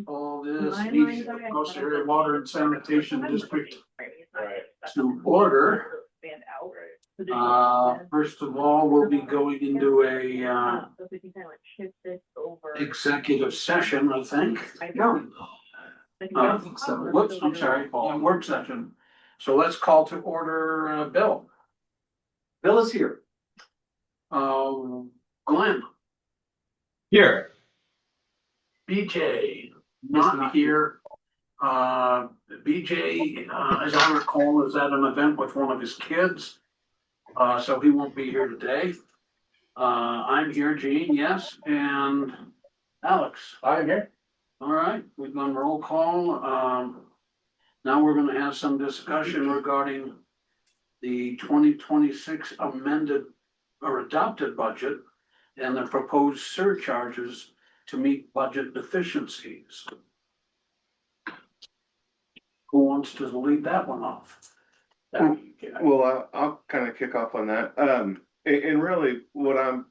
all this meeting of Coastal Area Water and Sanitation District to order. First of all, we'll be going into a executive session, I think. No. Whoops, I'm sorry, work session. So let's call to order, Bill. Bill is here. Glenn. Here. BJ, not here. BJ, as I recall, is at an event with one of his kids. So he won't be here today. I'm here, Gene, yes, and Alex. I'm here. All right, we've done roll call. Now we're gonna have some discussion regarding the 2026 amended or adopted budget and the proposed surcharges to meet budget deficiencies. Who wants to lead that one off? Well, I'll kind of kick off on that. And really what I'm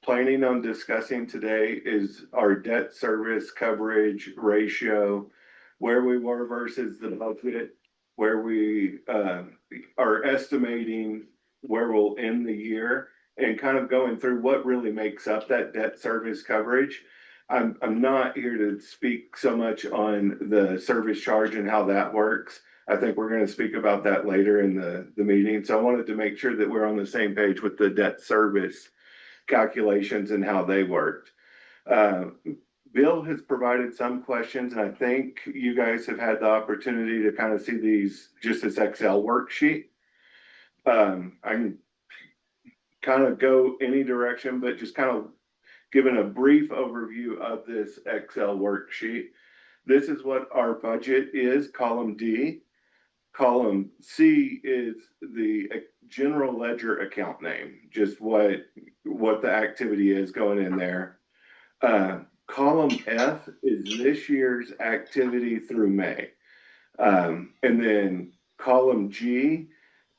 planning on discussing today is our debt service coverage ratio, where we were versus the budget, where we are estimating where we'll end the year, and kind of going through what really makes up that debt service coverage. I'm not here to speak so much on the service charge and how that works. I think we're going to speak about that later in the meeting. So I wanted to make sure that we're on the same page with the debt service calculations and how they worked. Bill has provided some questions, and I think you guys have had the opportunity to kind of see these, just this Excel worksheet. I can kind of go any direction, but just kind of giving a brief overview of this Excel worksheet. This is what our budget is, column D. Column C is the general ledger account name, just what the activity is going in there. Column F is this year's activity through May. And then column G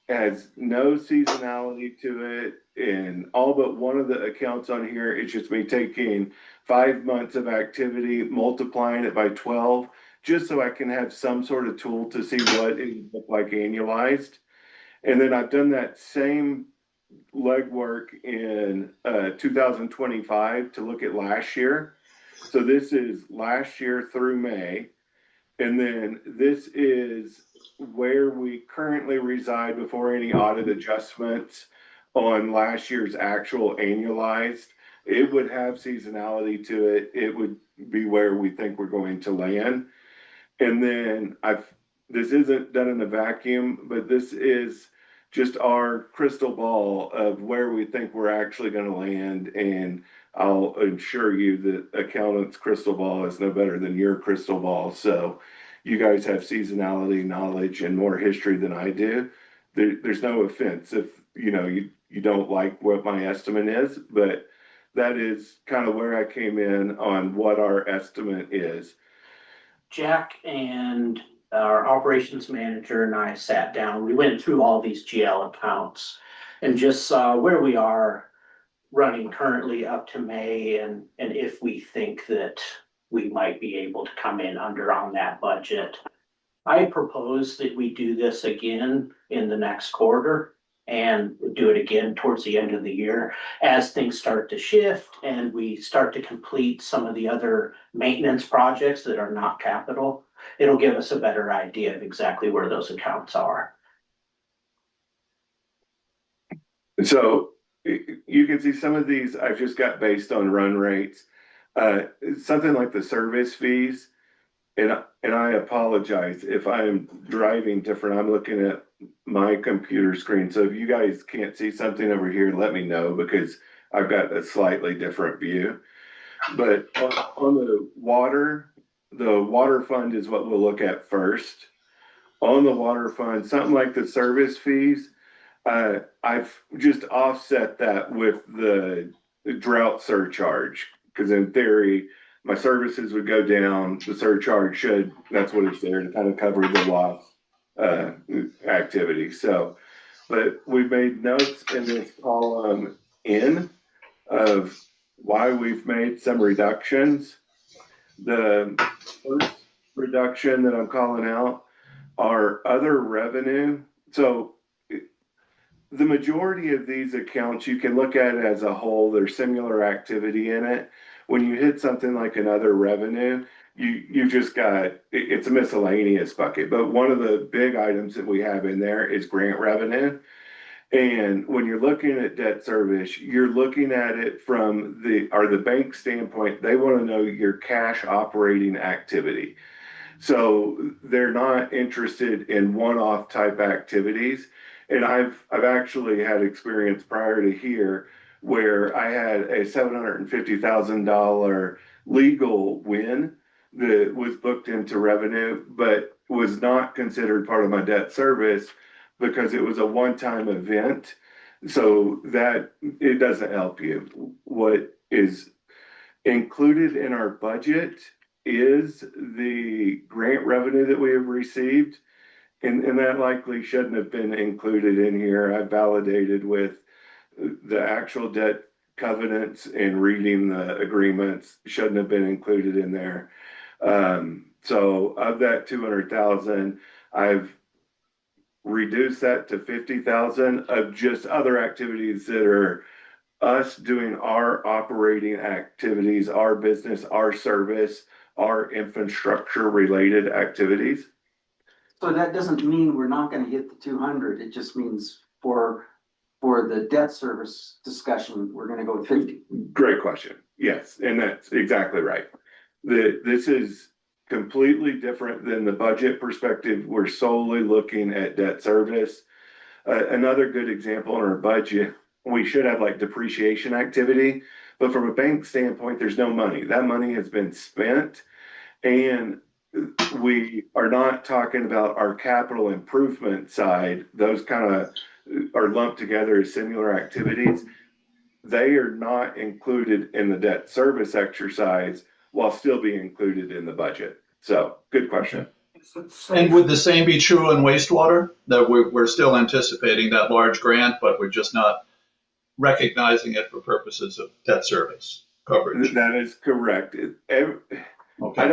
has no seasonality to it, and all but one of the accounts on here, it's just me taking 5 months of activity, multiplying it by 12, just so I can have some sort of tool to see what it look like annualized. And then I've done that same legwork in 2025 to look at last year. So this is last year through May. And then this is where we currently reside before any audit adjustments on last year's actual annualized. It would have seasonality to it. It would be where we think we're going to land. And then this isn't done in a vacuum, but this is just our crystal ball of where we think we're actually going to land. And I'll assure you that accountant's crystal ball is no better than your crystal ball. So you guys have seasonality knowledge and more history than I do. There's no offense if you don't like what my estimate is, but that is kind of where I came in on what our estimate is. Jack and our operations manager and I sat down. We went through all these GL accounts and just saw where we are running currently up to May, and if we think that we might be able to come in under on that budget. I propose that we do this again in the next quarter and do it again towards the end of the year as things start to shift and we start to complete some of the other maintenance projects that are not capital. It'll give us a better idea of exactly where those accounts are. So you can see some of these I've just got based on run rates. Something like the service fees, and I apologize if I am driving different. I'm looking at my computer screen. So if you guys can't see something over here, let me know, because I've got a slightly different view. But on the water fund is what we'll look at first. On the water fund, something like the service fees, I've just offset that with the drought surcharge. Because in theory, my services would go down, the surcharge should, that's what it's there to kind of cover the loss activity. So, but we've made notes in this column N of why we've made some reductions. The first reduction that I'm calling out are other revenue. So the majority of these accounts, you can look at it as a whole, there's similar activity in it. When you hit something like another revenue, you just got, it's a miscellaneous bucket. But one of the big items that we have in there is grant revenue. And when you're looking at debt service, you're looking at it from the bank standpoint. They want to know your cash operating activity. So they're not interested in one-off type activities. And I've actually had experience prior to here where I had a $750,000 legal win that was booked into revenue, but was not considered part of my debt service because it was a one-time event. So that it doesn't help you. What is included in our budget is the grant revenue that we have received. And that likely shouldn't have been included in here. I validated with the actual debt covenants and reading the agreements shouldn't have been included in there. So of that 200,000, I've reduced that to 50,000 of just other activities that are us doing our operating activities, our business, our service, our infrastructure related activities. So that doesn't mean we're not gonna hit the 200, it just means for the debt service discussion, we're gonna go with 50. Great question. Yes, and that's exactly right. This is completely different than the budget perspective. We're solely looking at debt service. Another good example in our budget, we should have like depreciation activity, but from a bank standpoint, there's no money. That money has been spent, and we are not talking about our capital improvement side. Those kind of are lumped together as similar activities. They are not included in the debt service exercise while still being included in the budget. So good question. And would the same be true in wastewater? That we're still anticipating that large grant, but we're just not recognizing it for purposes of debt service coverage? That is correct. Okay. I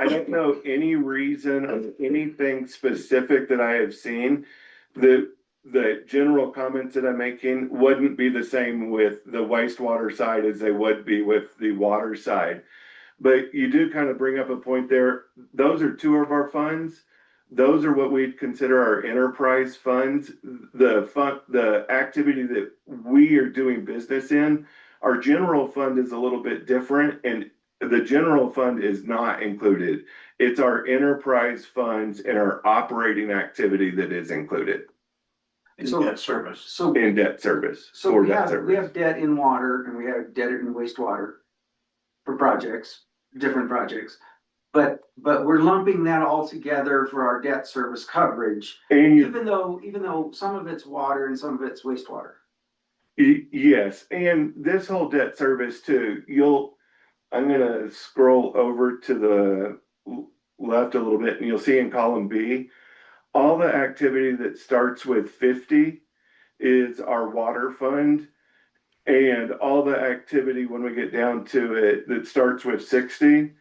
don't know any reason of anything specific that I have seen. The general comments that I'm making wouldn't be the same with the wastewater side as they would be with the water side. But you do kind of bring up a point there. Those are two of our funds. Those are what we'd consider our enterprise funds. The activity that we are doing business in, our general fund is a little bit different, and the general fund is not included. It's our enterprise funds and our operating activity that is included. In debt service. So In debt service. So or we debt have, service. we have debt in water and we have debt in wastewater for projects, different projects. But we're lumping that all together for our debt service coverage, And you, even though some of it's water and some of it's wastewater. yes, and this whole debt service too, I'm gonna scroll over to the left a little bit and you'll see in column B, all the activity that starts with 50 is our water fund. And all the activity when we get down to it that starts with 60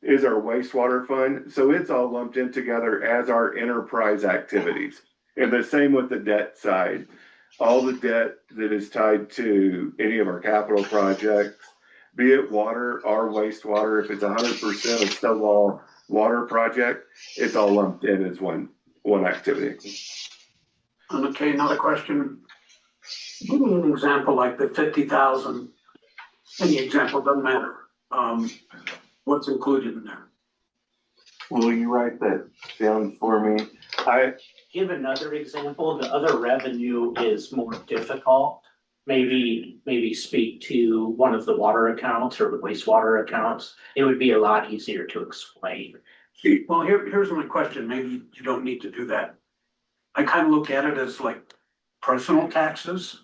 is our wastewater fund. So it's all lumped in together as our enterprise activities. And the same with the debt side. All the debt that is tied to any of our capital projects, be it water or wastewater, if it's 100% of Stonewall water project, it's all lumped in as one activity. Okay, another question. Give me an example like the 50,000. Any example, doesn't matter. What's included in there? Will you write that down for me? Give another example. The other revenue is more difficult. Maybe speak to one of the water accounts or the wastewater accounts. It would be a lot easier to explain. Well, here's my question. Maybe you don't need to do that. I kind of look at it as like personal taxes.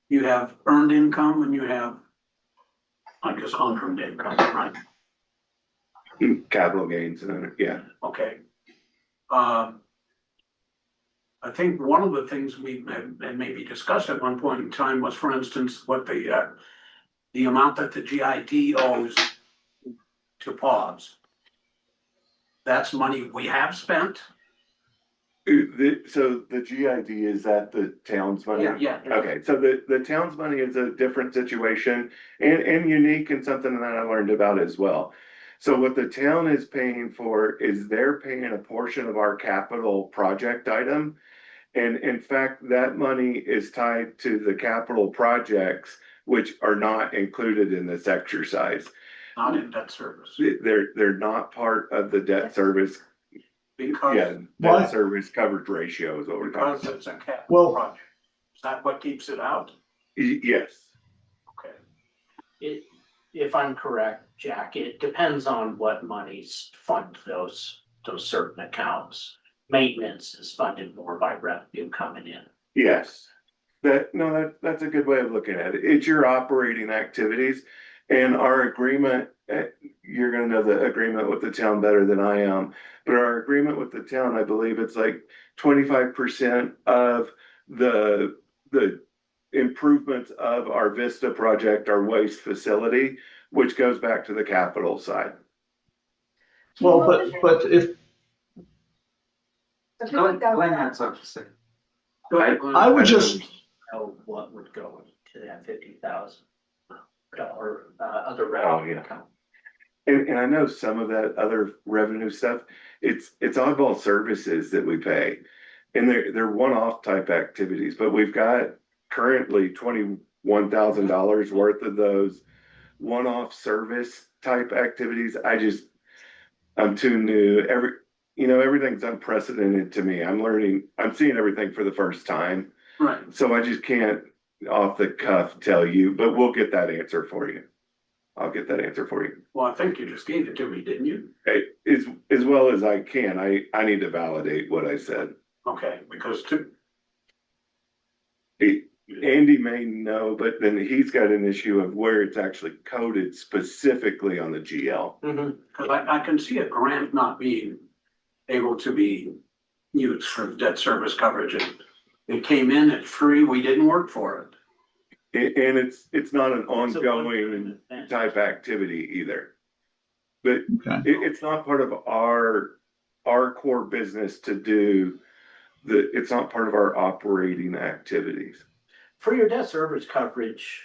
You have earned income and you have, I guess, unearned income, right? Capital gains, yeah. Okay. I think one of the things we had maybe discussed at one point in time was, for instance, what the amount that the GID owes to pause. That's money we have spent? So the GID, is that the town's money? Yeah. Okay, so the town's money is a different situation and unique and something that I learned about as well. So what the town is paying for is they're paying a portion of our capital project item. And in fact, that money is tied to the capital projects, which are not included in this exercise. Not in debt service. They're not part of the debt service. Because, Yeah, Why? debt service coverage ratio is what we're talking because about. it's a capital Well- project. Is that what keeps it out? Yes. Okay. If I'm correct, Jack, it depends on what monies fund those certain accounts. Maintenance is funded more by revenue coming in. Yes. That's a good way of looking at it. It's your operating activities and our agreement. You're gonna know the agreement with the town better than I am, but our agreement with the town, I believe it's like 25% of the improvements of our Vista project, our waste facility, which goes back to the capital side. Well, but if, Glenn had something to say. Go ahead, Glenn. I would just, Know what would go into that $50,000 other Oh, revenue yeah. account. And I know some of that other revenue stuff, it's oddball services that we pay. And they're one-off type activities, but we've got currently $21,000 worth of those one-off service type activities. I'm too new. Everything's unprecedented to me. I'm seeing everything for the first time. Right. So I just can't off the cuff tell you, but we'll get that answer for you. I'll get that answer for you. Well, I think you just gave it to me, didn't you? As well as I can. I need to validate what I said. Okay, because Andy may know, but then he's got an issue of where it's actually coded specifically on the GL. because I can see a grant not being able to be used for debt service coverage, and it came in at free, we didn't work for it. And it's not an It's a ongoing one-time event. type activity either. But okay. it's not part of our core business to do it's not part of our operating activities. For your debt service coverage,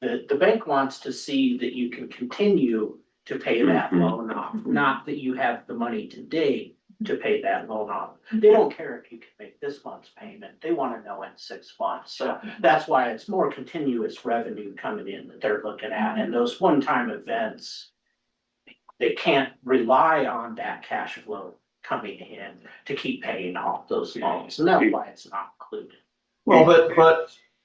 the bank wants to see that you can continue to pay that loan off, not that you have the money today to pay that loan off. They don't care if you can make this month's payment. They want to know in 6 months. So that's why it's more continuous revenue coming in that they're looking at. And those one-time events, they can't rely on that cash flow coming in to keep paying off those loans. And that's why it's not included. Well,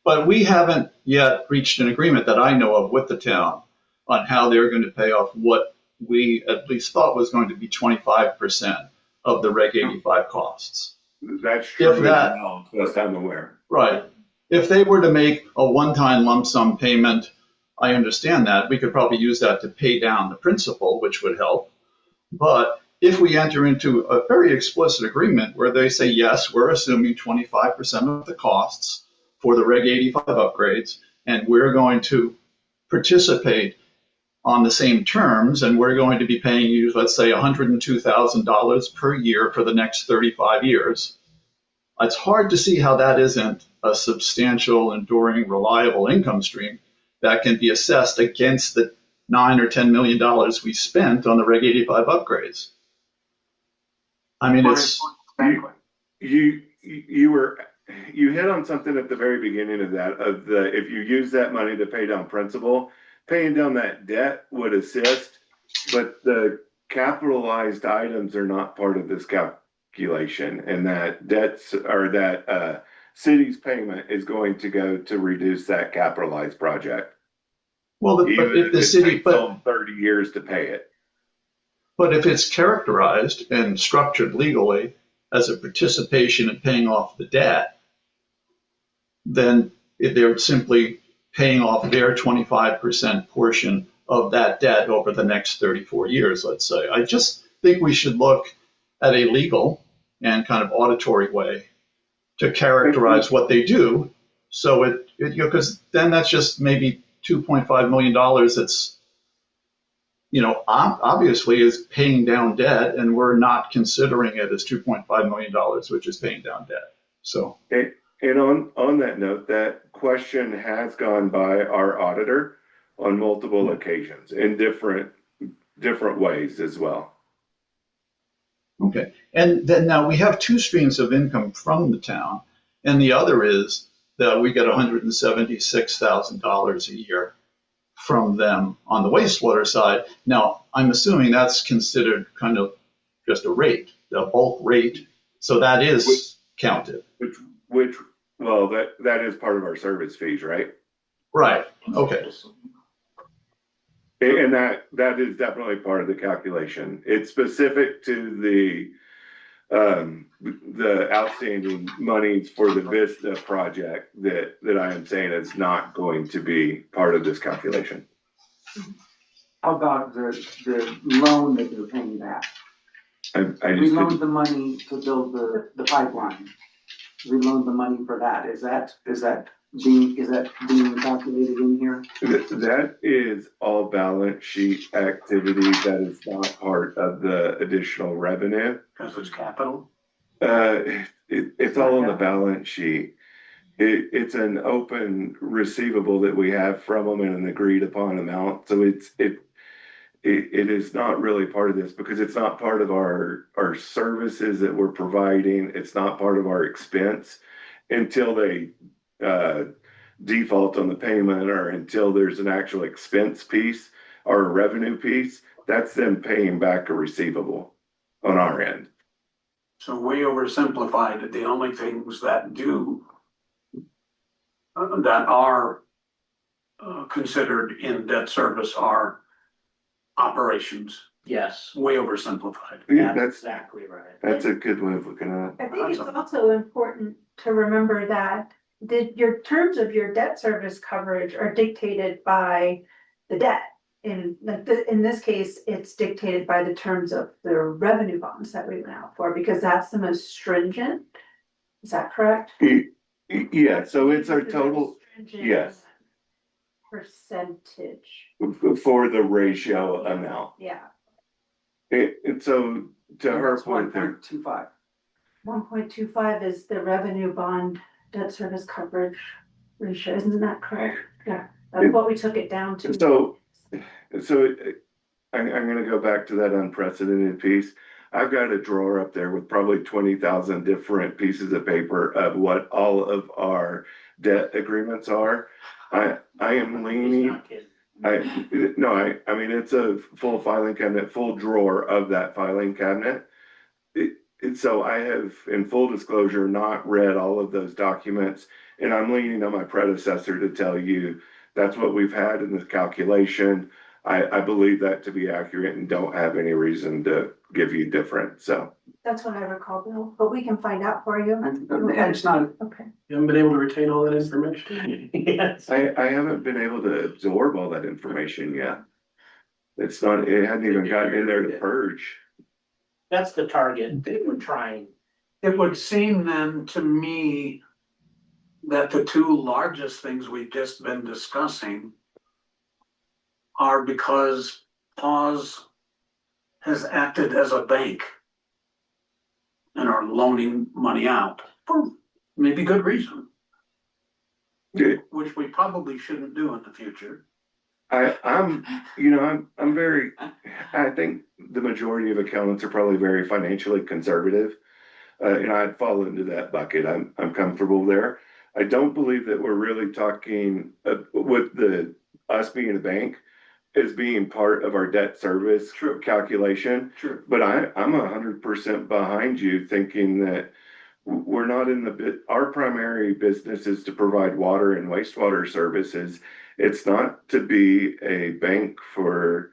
but we haven't yet reached an agreement that I know of with the town on how they're going to pay off what we at least thought was going to be 25% of the Reg 85 costs. That's true If as that- well, as I'm aware. Right. If they were to make a one-time lump sum payment, I understand that. We could probably use that to pay down the principal, which would help. But if we enter into a very explicit agreement where they say, yes, we're assuming 25% of the costs for the Reg 85 upgrades, and we're going to participate on the same terms, and we're going to be paying you, let's say, $102,000 per year for the next 35 years. It's hard to see how that isn't a substantial, enduring, reliable income stream that can be assessed against the $9 or $10 million we spent on the Reg 85 upgrades. I mean, it's You hit on something at the very beginning of that, if you use that money to pay down principal, paying down that debt would assist, but the capitalized items are not part of this calculation, and that debts or that city's payment is going to go to reduce that capitalized project. well, but Even if if the it city, takes but them 30 years to pay it. But if it's characterized and structured legally as a participation in paying off the debt, then they're simply paying off their 25% portion of that debt over the next 34 years, let's say. I just think we should look at a legal and kind of auditory way to characterize what they do. So because then that's just maybe $2.5 million that's, obviously is paying down debt, and we're not considering it as $2.5 million, which is paying down debt. So, And on that note, that question has gone by our auditor on multiple occasions in different ways as well. okay. And then now we have two streams of income from the town, and the other is that we get $176,000 a year from them on the wastewater side. Now, I'm assuming that's considered kind of just a rate, a bulk rate. So that is counted. Which, well, that is part of our service fees, right? Right. Okay. And that is definitely part of the calculation. It's specific to the outstanding monies for the Vista project that I am saying is not going to be part of this calculation. How about the loan that they're paying back? I We just loaned the money to build the pipeline. We loaned the money for that. Is that being calculated in here? that is all balance sheet activity. That is not part of the additional revenue. Because it's capital. It's all on the balance sheet. It's an open receivable that we have from them in an agreed upon amount. So it is not really part of this because it's not part of our services that we're providing. It's not part of our expense until they default on the payment or until there's an actual expense piece or a revenue piece. That's them paying back a receivable on our end. So way oversimplified, the only things that are considered in debt service are operations, Yes, way oversimplified. Yeah, that's exactly right. that's a good way of looking at it. I think it's also important to remember that your terms of your debt service coverage are dictated by the debt. In this case, it's dictated by the terms of the revenue bonds that we went out for, because that's the most stringent. Is that correct? Yeah, so it's our The most total, stringent yes. Percentage, for the ratio amount. yeah, And so to her That's point there, 1.25. 1.25 is the revenue bond debt service coverage ratio, isn't that correct? Yeah, that's what we took it down to. So I'm gonna go back to that unprecedented piece. I've got a drawer up there with probably 20,000 different pieces of paper of what all of our debt agreements are. I am He's leaning, not kidding. I mean, it's a full filing cabinet, full drawer of that filing cabinet. And so I have, in full disclosure, not read all of those documents, and I'm leaning on my predecessor to tell you that's what we've had in this calculation. I believe that to be accurate and don't have any reason to give you different, so. That's what I recall, Bill, but we can find out for you. And it's not, Okay. You haven't been able to retain all that information? Yes. I haven't been able to absorb all that information yet. It hadn't even gotten in there to purge. That's the target that we're trying. It would seem then to me that the two largest things we've just been discussing are because PAWS has acted as a bank and are loaning money out for maybe good reason, Yeah. which we probably shouldn't do in the future. I'm very, I think the majority of accountants are probably very financially conservative. And I'd fall into that bucket. I'm comfortable there. I don't believe that we're really talking with us being a bank as being part of our debt service calculation. Sure. But I'm 100% behind you, thinking that we're not our primary business is to provide water and wastewater services. It's not to be a bank for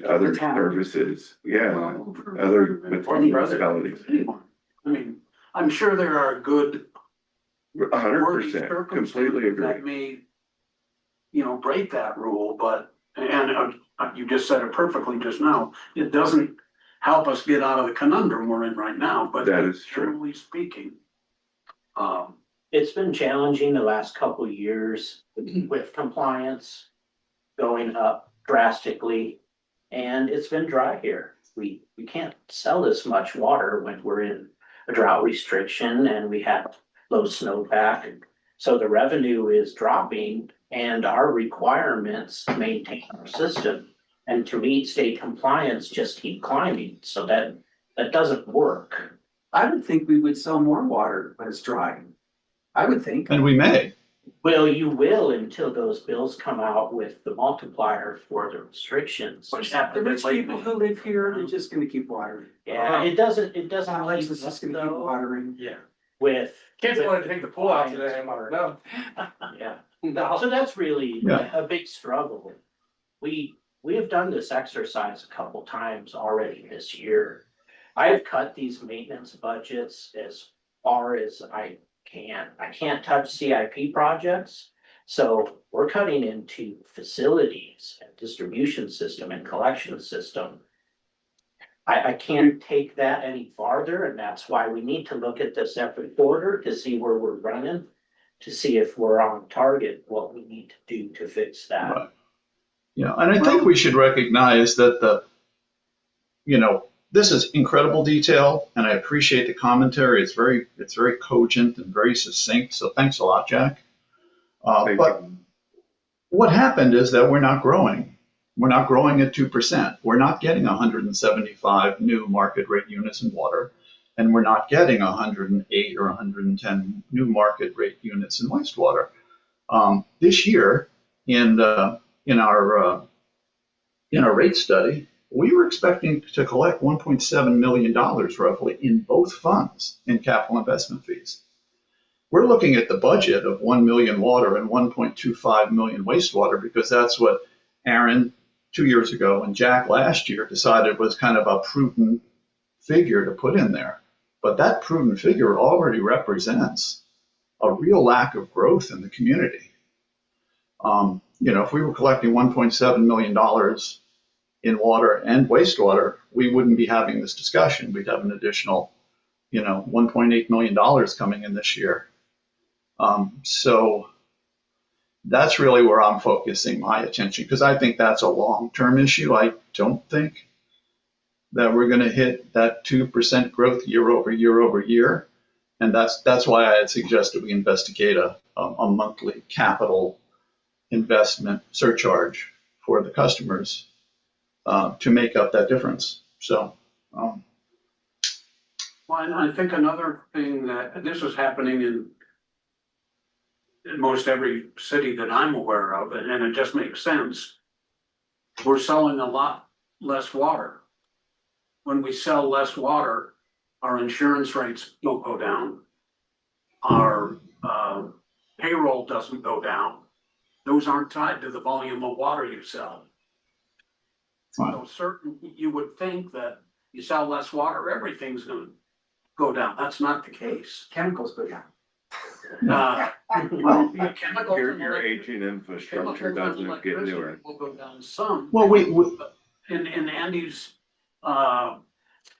other town. services. Yeah, Well, for- other for municipalities. anyone. I mean, I'm sure there are good 100%, completely agree. that may, break that rule, but, and you just said it perfectly just now, it doesn't help us get out of the conundrum we're in right now, but That is true. generally speaking. It's been challenging the last couple of years with compliance going up drastically. and it's been dry here. We can't sell this much water when we're in a drought restriction and we have low snowpack. So the revenue is dropping and our requirements to maintain our system and to meet state compliance just keep climbing. So that doesn't work. I would think we would sell more water when it's dry. I would think. And we may. Well, you will until those bills come out with the multiplier for the restrictions. Which The happened rich lately. people who live here, they're just gonna keep watering. Yeah, it doesn't Alex keep is just up gonna keep though watering. Yeah. with. Kids with wanted to take the pool out today. I'm compliance like, part. no. Yeah, No. so that's really Yeah. a big struggle. We have done this exercise a couple times already this year. I've cut these maintenance budgets as far as I can. I can't touch CIP projects. So we're cutting into facilities and distribution system and collection system. I can't take that any farther, and that's why we need to look at this every quarter to see where we're running, to see if we're on target, what we need to do to fix that. Right. Yeah, and I think we should recognize that this is incredible detail, and I appreciate the commentary. It's very cogent and very succinct. So thanks a lot, Jack. But what happened is that we're not growing. We're not growing at 2%. We're not getting 175 new market rate units in water, and we're not getting 108 or 110 new market rate units in wastewater. This year, in our rate study, we were expecting to collect $1.7 million roughly in both funds in capital investment fees. We're looking at the budget of 1 million water and 1.25 million wastewater because that's what Aaron 2 years ago and Jack last year decided was kind of a prudent figure to put in there. But that prudent figure already represents a real lack of growth in the community. If we were collecting $1.7 million in water and wastewater, we wouldn't be having this discussion. We'd have an additional, $1.8 million coming in this year. So that's really where I'm focusing my attention because I think that's a long-term issue. I don't think that we're going to hit that 2% growth year over year over year. And that's why I had suggested we investigate a monthly capital investment surcharge for the customers to make up that difference. So, Well, and I think another thing that this is happening in most every city that I'm aware of, and it just makes sense. We're selling a lot less water. When we sell less water, our insurance rates don't go down. Our payroll doesn't go down. Those aren't tied to the volume of water you sell. So you would think that you sell less water, everything's gonna go down. That's not the case. Chemicals go down. Well, chemicals Your and electric- aging infrastructure chemicals and doesn't get electricity newer. will go down some. well, In Andy's,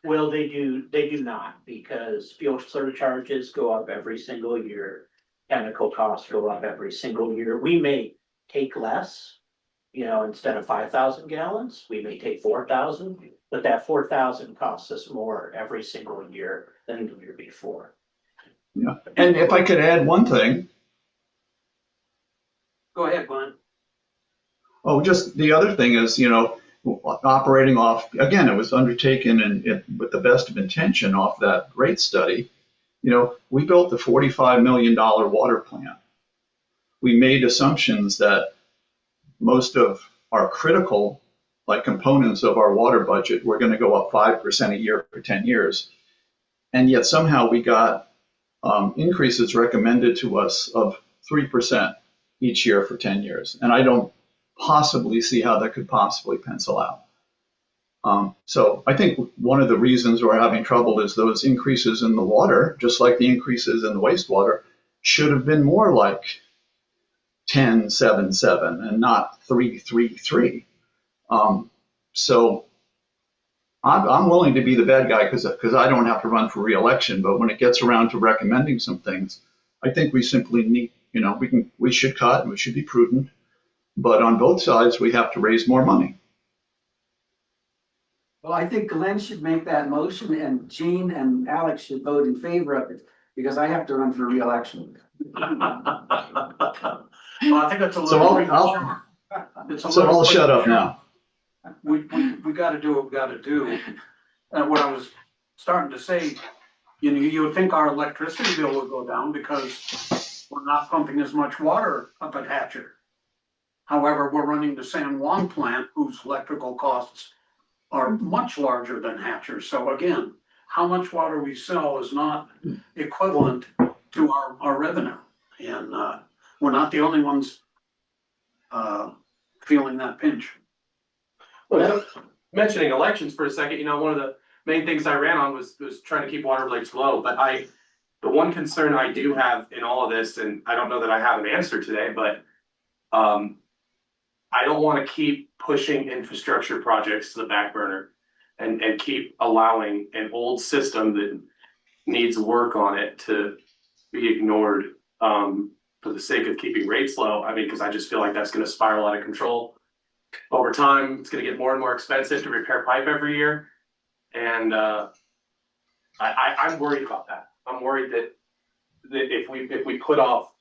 Well, they do not, because fuel surcharges go up every single year. Chemical costs go up every single year. We may take less, instead of 5,000 gallons, we may take 4,000, but that 4,000 costs us more every single year than the year before. yeah. And if I could add one thing, go ahead, Glenn. just the other thing is, operating off, again, it was undertaken with the best of intention off that rate study. We built the $45 million water plant. We made assumptions that most of our critical components of our water budget were going to go up 5% a year for 10 years. And yet somehow we got increases recommended to us of 3% each year for 10 years. And I don't possibly see how that could possibly pencil out. So I think one of the reasons we're having trouble is those increases in the water, just like the increases in the wastewater, should have been more like 10, 7, 7 and not 3, 3, 3. So I'm willing to be the bad guy because I don't have to run for re-election. But when it gets around to recommending some things, I think we simply need, we should cut and we should be prudent. But on both sides, we have to raise more money. Well, I think Glenn should make that motion and Gene and Alex should vote in favor of it, because I have to run for reelection. Well, I think that's a So little. I'll It's a so little I'll shut up premature. now. We gotta do what we gotta do. And what I was starting to say, you would think our electricity bill would go down because we're not pumping as much water up at Hatcher. However, we're running the San Juan plant whose electrical costs are much larger than Hatcher. So again, how much water we sell is not equivalent to our revenue. And, we're not the only ones, feeling that pinch. Well, mentioning elections for a second, one of the main things I ran on was trying to keep water rates low, but the one concern I do have in all of this, and I don't know that I have an answer today, but I don't wanna keep pushing infrastructure projects to the back burner and keep allowing an old system that needs work on it to be ignored, for the sake of keeping rates low. I mean, cause I just feel like that's gonna spiral out of control. Over time, it's gonna get more and more expensive to repair pipe every year. And I'm worried about that. I'm worried that if we put off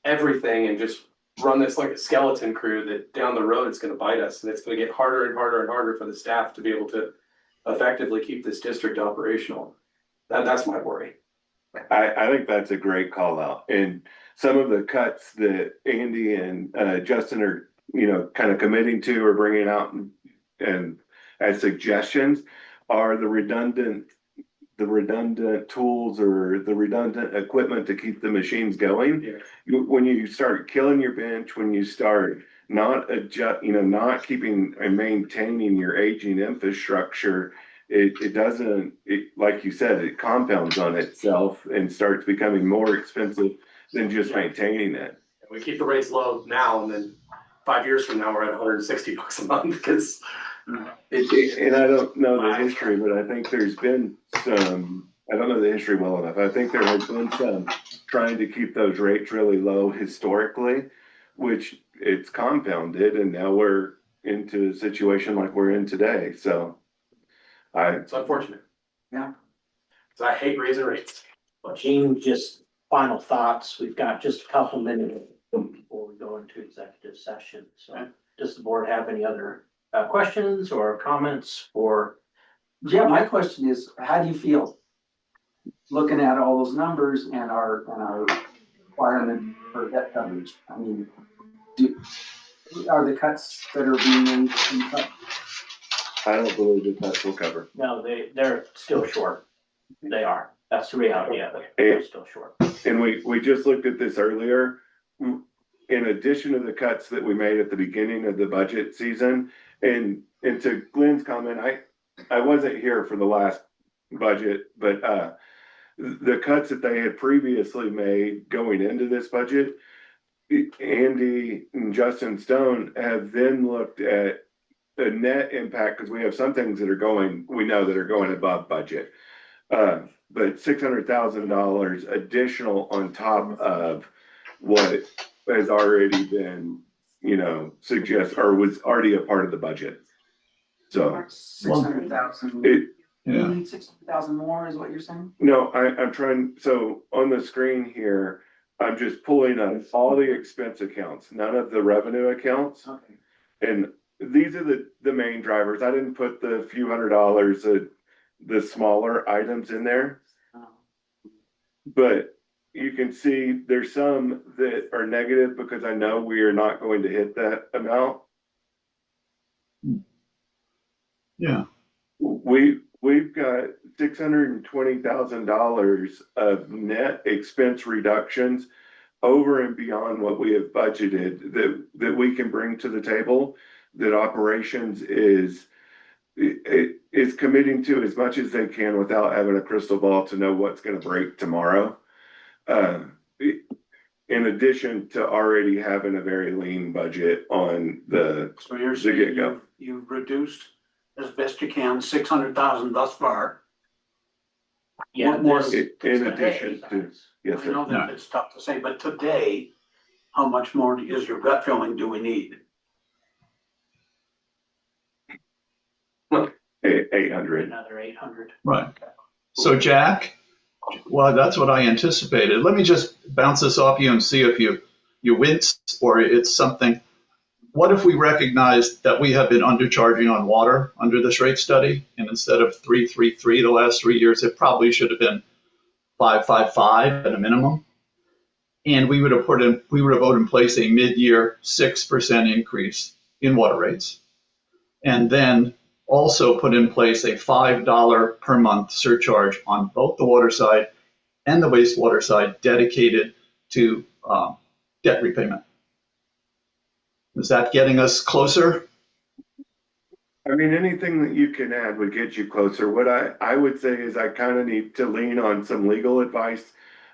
everything and just run this like a skeleton crew, that down the road it's gonna bite us, and it's gonna get harder and harder and harder for the staff to be able to effectively keep this district operational. That's my worry. I think that's a great call out, and some of the cuts that Andy and Justin are, kind of committing to or bringing out and as suggestions are the redundant tools or the redundant equipment to keep the machines going. Yeah. When you start killing your bench, when you start not not keeping and maintaining your aging infrastructure, it doesn't, like you said, it compounds on itself and starts becoming more expensive than just maintaining it. We keep the rates low now, and then 5 years from now, we're at $160 a month because. And I don't know the history, but I think there's been some, I don't know the history well enough. I think there has been some trying to keep those rates really low historically, which it's compounded, and now we're into a situation like we're in today, so. It's unfortunate. Yeah. So I hate raising rates. Gene, just final thoughts. We've got just a couple minutes before we go into executive session. So does the board have any other questions or comments or? Yeah, my question is, how do you feel? Looking at all those numbers and our requirement for debt coverage, I mean, are the cuts that are being made? I don't believe that cuts will cover. No, they're still short. They are. That's the reality of it. They're still short. And we just looked at this earlier. In addition to the cuts that we made at the beginning of the budget season, and to Glenn's comment, I wasn't here for the last budget, but the cuts that they had previously made going into this budget, Andy and Justin Stone have then looked at the net impact, because we have some things that are going, we know that are going above budget. But $600,000 additional on top of what has already been, suggest or was already a part of the budget. So 600,000. it, You need 600,000 more is what you're saying? no, I'm trying, so on the screen here, I'm just pulling up all the expense accounts, none of the revenue accounts. Okay. And these are the main drivers. I didn't put the few $100, the smaller items in there. But you can see there's some that are negative because I know we are not going to hit that amount. Yeah. We've got $620,000 of net expense reductions over and beyond what we have budgeted that we can bring to the table, that operations is committing to as much as they can without having a crystal ball to know what's going to break tomorrow. In addition to already having a very lean budget on the So you're the get-go. saying you've reduced as best you can, 600,000 thus far. Yeah, More there's- In addition to, yes, I know sir. that it's tough to say, but today, how much more is your gut feeling do we need? 800. Another 800. Right. So Jack, well, that's what I anticipated. Let me just bounce this off you and see if you wince or it's something. What if we recognize that we have been undercharging on water under this rate study, and instead of 333 the last 3 years, it probably should have been 555 at a minimum, and we would have voted in place a mid-year 6% increase in water rates, and then also put in place a $5 per month surcharge on both the water side and the wastewater side dedicated to debt repayment. Is that getting us closer? I mean, anything that you can add would get you closer. What I would say is I kind of need to lean on some legal advice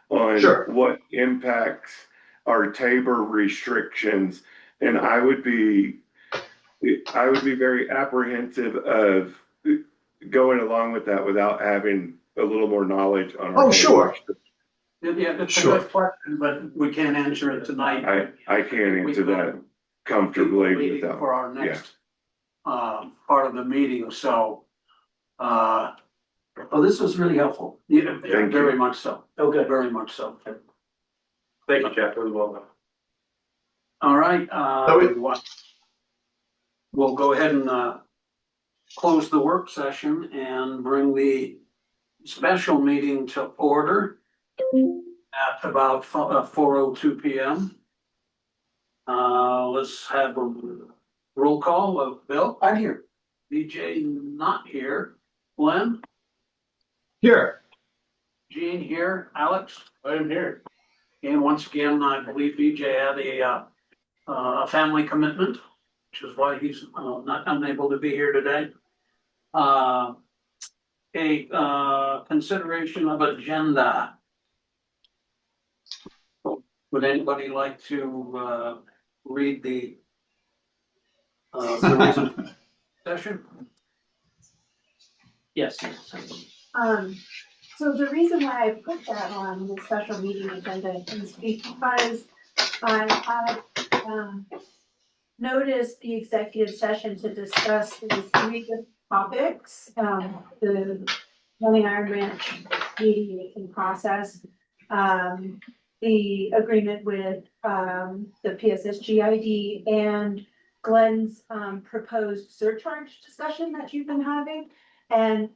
on Sure. what impacts our Tabor restrictions. And I would be very apprehensive of going along with that without having a little more knowledge on our. Oh, sure. Yeah, that's a Sure. good question, but we can't answer it tonight. I can't answer that comfortably Waiting without. for our next part of the meeting, so Well, this was really helpful. yeah, Thank very you. much so. Oh, good. Very much so. Thank you, Jeff, as well. All right, we'll go ahead and close the work session and bring the special meeting to order at about 4:02 p.m. Let's have a roll call of Bill. I'm here. BJ not here. Glenn? Here. Gene here. Alex? I am here. And once again, I believe BJ had a family commitment, which is why he's not unable to be here today. Consideration of agenda. Would anybody like to read the reason session? Yes. So the reason why I put that on the special meeting agenda is because I had noticed the executive session to discuss the three different topics, the Running Iron Ranch mediation process, the agreement with the PSSGID and Glenn's proposed surcharge discussion that you've been having. And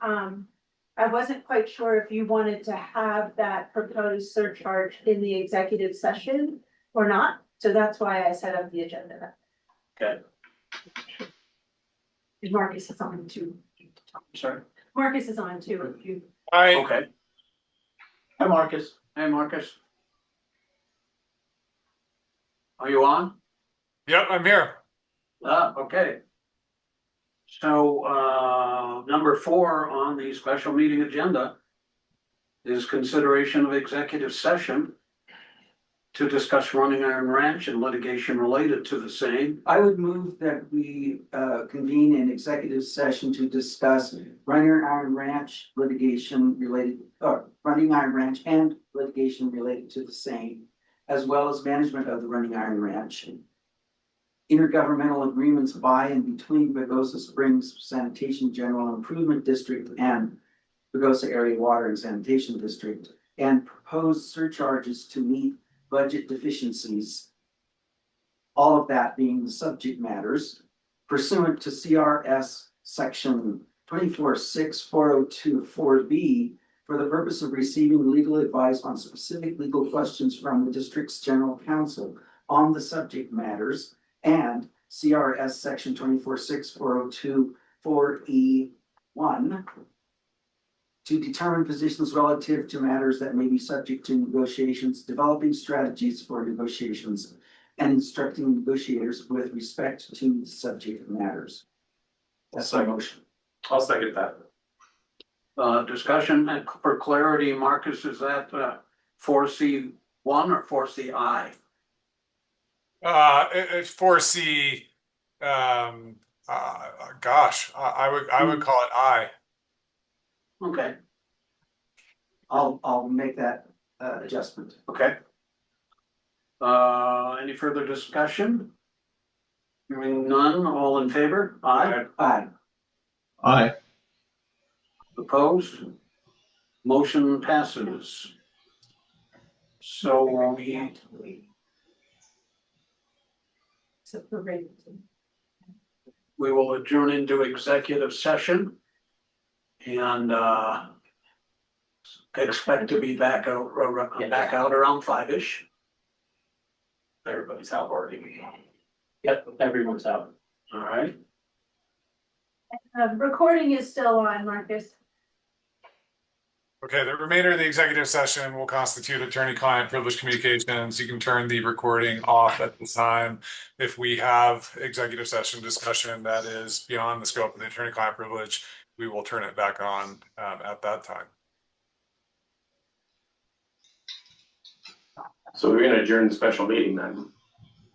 I wasn't quite sure if you wanted to have that proposed surcharge in the executive session or not. So that's why I set up the agenda. Okay. Marcus is on too. Sorry. Marcus is on too. If you. Okay. Hi, Marcus. Hey, Marcus. Are you on? Yep, I'm here. Okay. So, number 4 on the special meeting agenda is consideration of executive session to discuss Running Iron Ranch and litigation related to the same. I would move that we convene an executive session to discuss Running Iron Ranch litigation related, or Running Iron Ranch and litigation related to the same, as well as management of the Running Iron Ranch. Intergovernmental agreements by and between Pagosa Springs Sanitation General Improvement District and Pagosa Area Water and Sanitation District, and proposed surcharges to meet budget deficiencies. All of that being the subject matters pursuant to CRS section 24.6.402.4b for the purpose of receiving legal advice on specific legal questions from the district's general counsel on the subject matters, and CRS section 24.6.402.4e1 to determine positions relative to matters that may be subject to negotiations, developing strategies for negotiations, and instructing negotiators with respect to the subject matters. That's my motion. I'll second that. Discussion, and for clarity, Marcus, is that 4C1 or 4CI? It's 4C. Gosh, I would call it I. Okay, I'll make that adjustment. okay. Any further discussion? Hearing none, all in favor? Aye. Aye. Aye. Opposed? Motion passes. So we will adjourn into executive session. And expect to be back out around 5-ish. Everybody's out already. Yep, everyone's out. All right. Recording is still on, Marcus. Okay, the remainder of the executive session will constitute attorney-client privileged communications. You can turn the recording off at this time. If we have executive session discussion that is beyond the scope of the attorney-client privilege, we will turn it back on at that time. So we're gonna adjourn the special meeting then.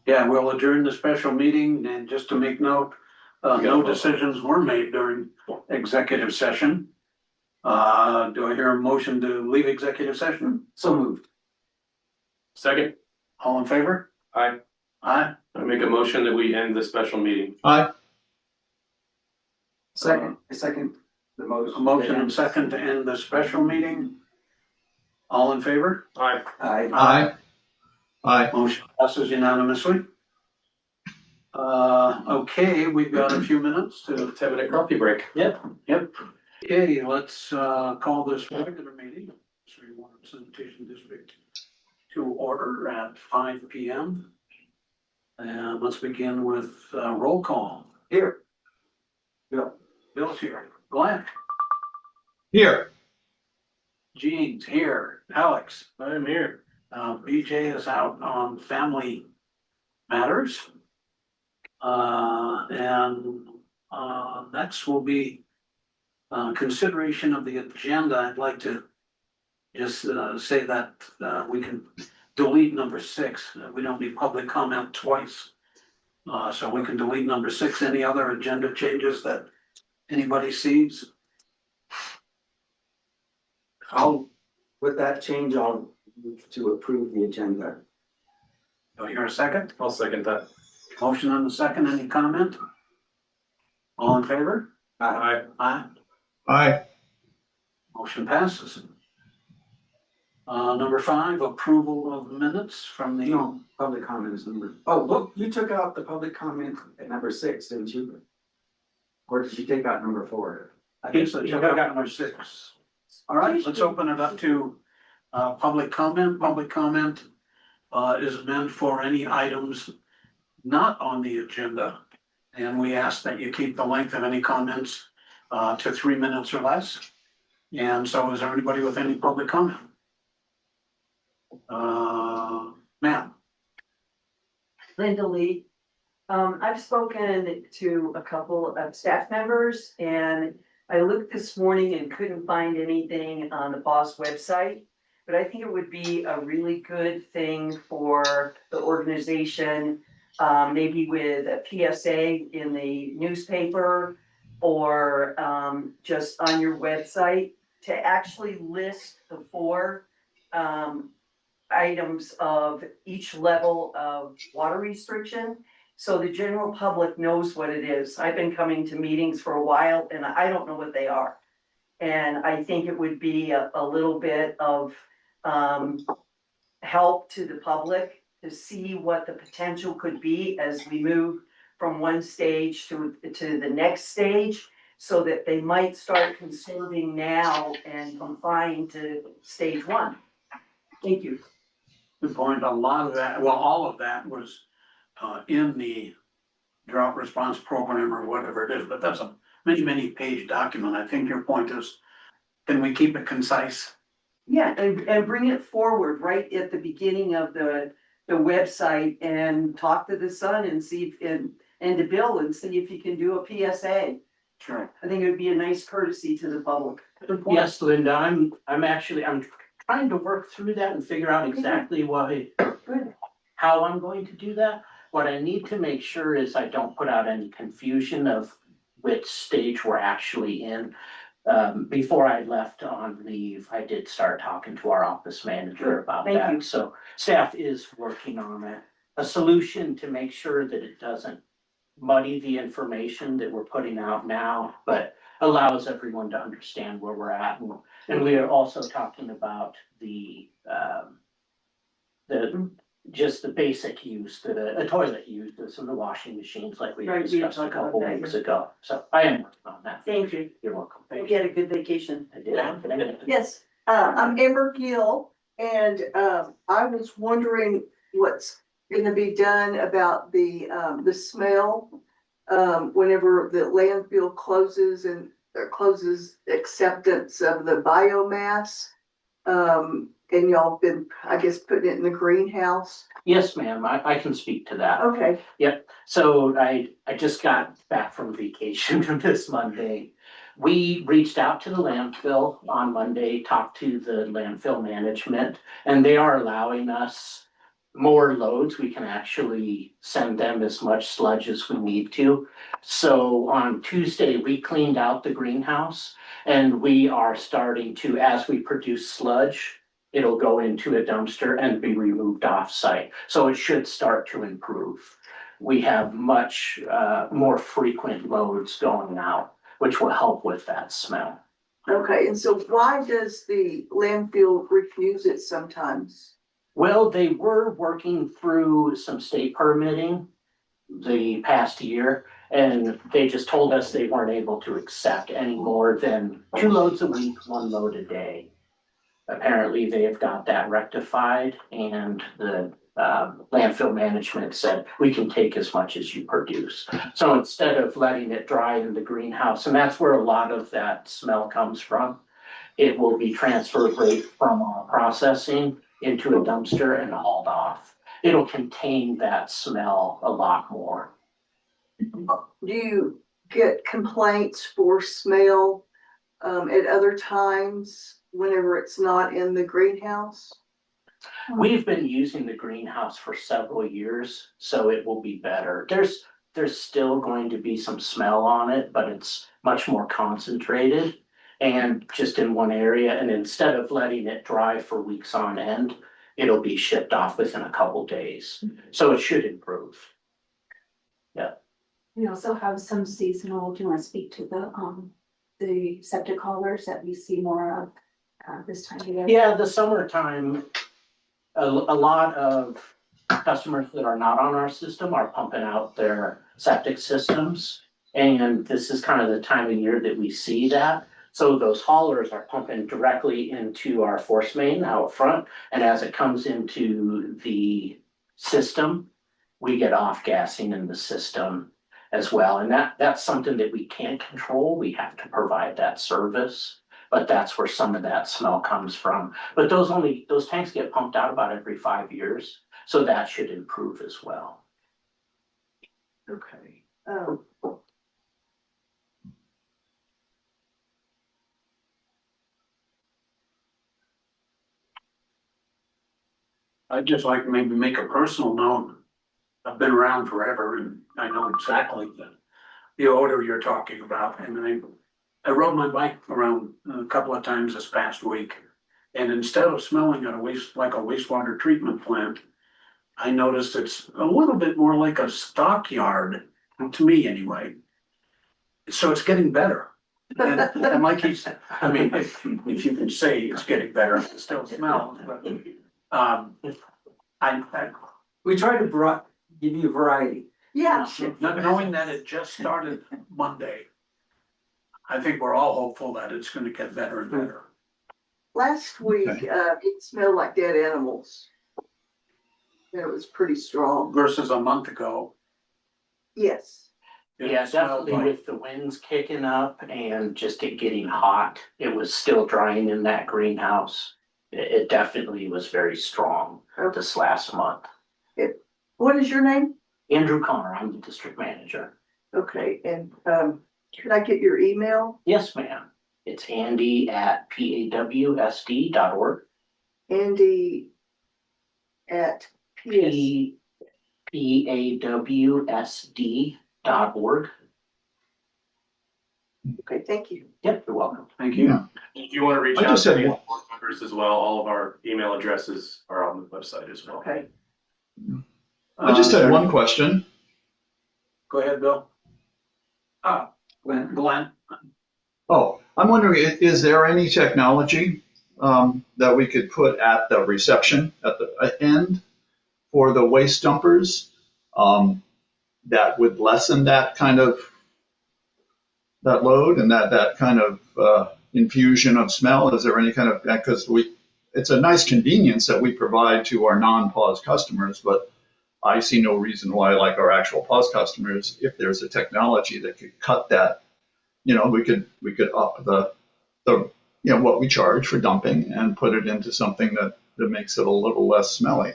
Yeah, we'll adjourn the special meeting, and just to make note, no decisions were made during executive session. Do I hear a motion to leave executive session? So moved. Second, All in favor? I Aye. make a motion that we end the special meeting. Aye. Second, the motion. A motion and second to end the special meeting. All in favor? Aye. Aye. Aye. Motion passes unanimously. Okay, we've got a few minutes to 10-minute coffee break. Yep. Okay, let's call this regular meeting, 3-1 Sanitation District to order at 5 p.m. And let's begin with roll call. Here. Bill. Bill's here. Glenn. Here. Gene's here. Alex. I'm here. BJ is out on family matters. Next will be consideration of the agenda. I'd like to just say that we can delete number 6. We don't need public comment twice. So we can delete number 6. Any other agenda changes that anybody sees? With that change, I'll move to approve the agenda. Do I hear a second? I'll second that. Motion on the second. Any comment? All in favor? Aye. Aye. Aye. Motion passes. Number 5, approval of minutes from the. No, public comment is number. Oh, look, you took out the public comment at number 6, didn't you? Or did you take out number 4? I guess I took out number 6. All right, let's open it up to public comment. Public comment is meant for any items not on the agenda. And we ask that you keep the length of any comments to 3 minutes or less. And so is there anybody with any public comment? Ma'am. Linda Lee. I've spoken to a couple of staff members and I looked this morning and couldn't find anything on the BOSS website. But I think it would be a really good thing for the organization, maybe with a PSA in the newspaper or just on your website to actually list the 4 items of each level of water restriction. So the general public knows what it is. I've been coming to meetings for a while and I don't know what they are. And I think it would be a little bit of help to the public to see what the potential could be as we move from one stage to the next stage, so that they might start conserving now and complying to stage 1. Thank you. Good point. A lot of that, well, all of that was in the drought response program or whatever it is, but that's a many page document. I think your point is, can we keep it concise? Yeah, and bring it forward right at the beginning of the website and talk to the Sun and see if, and to Bill and see if you can do a PSA. Sure. I think it would be a nice courtesy to the public. Yes, Linda, I'm trying to work through that and figure out exactly how I'm going to do that. What I need to make sure is I don't put out any confusion of which stage we're actually in. Before I left on leave, I did start talking to our office manager about Thank that. you. So staff is working on a solution to make sure that it doesn't muddy the information that we're putting out now. But allows everyone to understand where we're at. And we are also talking about just the basic use, a toilet use, some of the washing machines like we Right, we discussed a talked about couple that, weeks yeah. ago. So I am working on that. Thank you. You're welcome. Hope you had a good vacation. I did. Yes, I'm Amber Gill, and I was wondering what's gonna be done about the smell. Whenever the landfill closes or closes acceptance of the biomass. And y'all been, I guess, putting it in the greenhouse. Yes, ma'am, I can speak to that. Okay, So I just got back from vacation this Monday. We reached out to the landfill on Monday, talked to the landfill management, and they are allowing us more loads. We can actually send them as much sludge as we need to. So on Tuesday, we cleaned out the greenhouse and we are starting to, as we produce sludge, it'll go into a dumpster and be removed off site. So it should start to improve. We have much more frequent loads going out, which will help with that smell. okay, and so why does the landfill refuse it sometimes? Well, they were working through some state permitting the past year, and they just told us they weren't able to accept any more than 2 loads a week, 1 load a day. Apparently, they have got that rectified, and the landfill management said, we can take as much as you produce. So instead of letting it dry in the greenhouse, and that's where a lot of that smell comes from, it will be transferred right from our processing into a dumpster and hauled off. It'll contain that smell a lot more. Do you get complaints for smell at other times whenever it's not in the greenhouse? We've been using the greenhouse for several years, so it will be better. There's still going to be some smell on it, but it's much more concentrated and just in one area. And instead of letting it dry for weeks on end, it'll be shipped off within a couple days. So it should improve. We also have some seasonal, do you wanna speak to the septic haulers that we see more of this time of year? Yeah, the summertime, a lot of customers that are not on our system are pumping out their septic systems. And this is kind of the time of year that we see that. So those haulers are pumping directly into our force main out front. And as it comes into the system, we get off gassing in the system as well. And that's something that we can't control. We have to provide that service. But that's where some of that smell comes from. But those tanks get pumped out about every 5 years. So that should improve as well. Okay. I'd just like to maybe make a personal note. I've been around forever and I know exactly the odor you're talking about. And I rode my bike around a couple of times this past week. And instead of smelling like a wastewater treatment plant, I noticed it's a little bit more like a stockyard, to me anyway. So it's getting better. And like he said, I mean, if you can say it's getting better, it still smells, but We try to give you variety. Yeah, not knowing that it just started Monday, I think we're all hopeful that it's gonna get better and better. last week, it smelled like dead animals. And it was pretty strong. Versus a month ago. Yes. it Yeah, smelled definitely like- with the winds kicking up and just it getting hot, it was still drying in that greenhouse. It definitely was very strong this last month. What is your name? Andrew Connor, I'm the district manager. Okay, and can I get your email? Yes, ma'am. It's andy@pawsd.org. Andy at PS. pawsd.org. Okay, thank you. Yep, you're welcome. Thank you. Yeah. If you want to reach I out just to had any one- board members as well, all of our email addresses are on the website as well. Okay. I just had Sorry. one question. Go ahead, Bill. Glenn, Glenn, Oh, I'm wondering, is there any technology that we could put at the reception at the end for the waste dumpers that would lessen that kind of that load and that kind of infusion of smell? Is there any kind of, because it's a nice convenience that we provide to our non-pause customers, but I see no reason why, like our actual pause customers, if there's a technology that could cut that, we could up the what we charge for dumping and put it into something that makes it a little less smelly.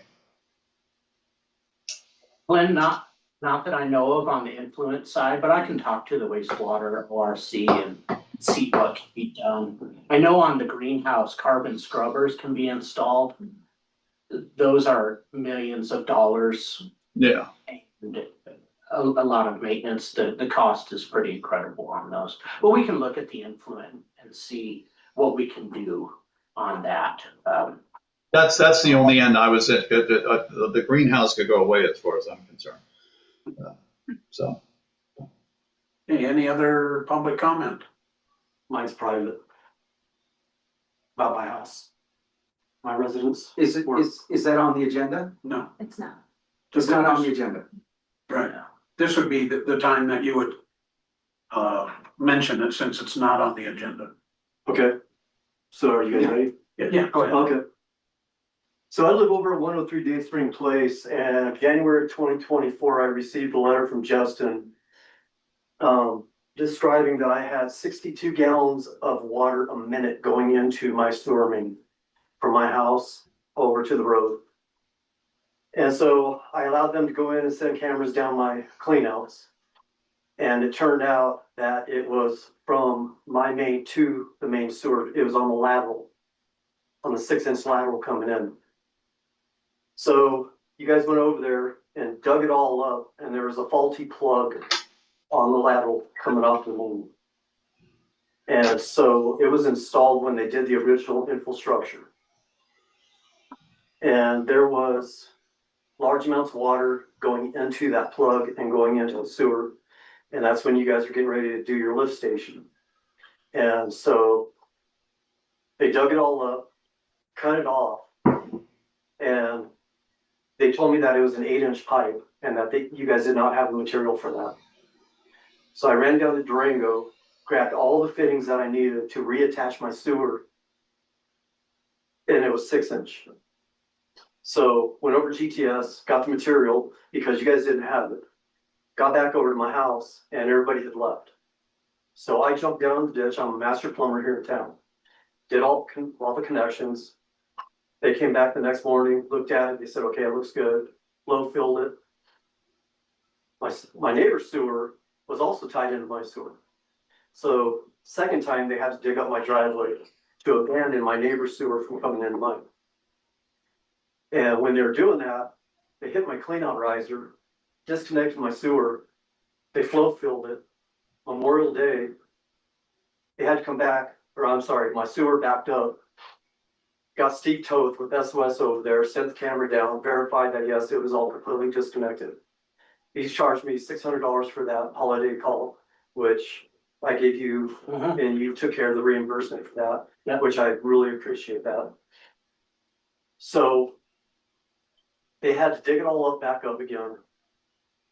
Glenn, not that I know of on the influence side, but I can talk to the wastewater ORC and see what can be done. I know on the greenhouse, carbon scrubbers can be installed. Those are millions of dollars. Yeah. And a lot of maintenance. The cost is pretty incredible on those. But we can look at the influent and see what we can do on that. That's the only end I was at. The greenhouse could go away as far as I'm concerned. So. Hey, any other public comment? Mine's private. About my house. My residence. Is that on the agenda? No. It's not. It's not on the agenda. Right. This would be the time that you would mention it, since it's not on the agenda. Okay. So are you guys ready? Yeah, go ahead. Okay. So I live over at 103 Day Spring Place, and January 2024, I received a letter from Justin describing that I had 62 gallons of water a minute going into my sewer main from my house over to the road. And so I allowed them to go in and send cameras down my cleanouts. And it turned out that it was from my main to the main sewer. It was on the lateral, on the 6-inch lateral coming in. So you guys went over there and dug it all up, and there was a faulty plug on the lateral coming off the main. And so it was installed when they did the original infrastructure. And there was large amounts of water going into that plug and going into the sewer. And that's when you guys are getting ready to do your lift station. And so they dug it all up, cut it off, and they told me that it was an 8-inch pipe and that you guys did not have the material for that. So I ran down to Durango, grabbed all the fittings that I needed to reattach my sewer, and it was 6-inch. So went over GTS, got the material because you guys didn't have it. Got back over to my house and everybody had left. So I jumped down the ditch. I'm a master plumber here in town. Did all the connections. They came back the next morning, looked at it. They said, okay, it looks good. Low filled it. My neighbor's sewer was also tied into my sewer. So second time they had to dig up my driveway to abandon my neighbor's sewer from coming into mine. And when they were doing that, they hit my cleanout riser, disconnected my sewer. They flow filled it. Memorial Day, they had to come back, or I'm sorry, my sewer backed up. Got Steve Toth with SOS over there, sent the camera down, verified that yes, it was all completely disconnected. He charged me $600 for that holiday call, which I gave you, and you took care of the reimbursement for that, Yep. which I really appreciate that. So they had to dig it all up, back up again,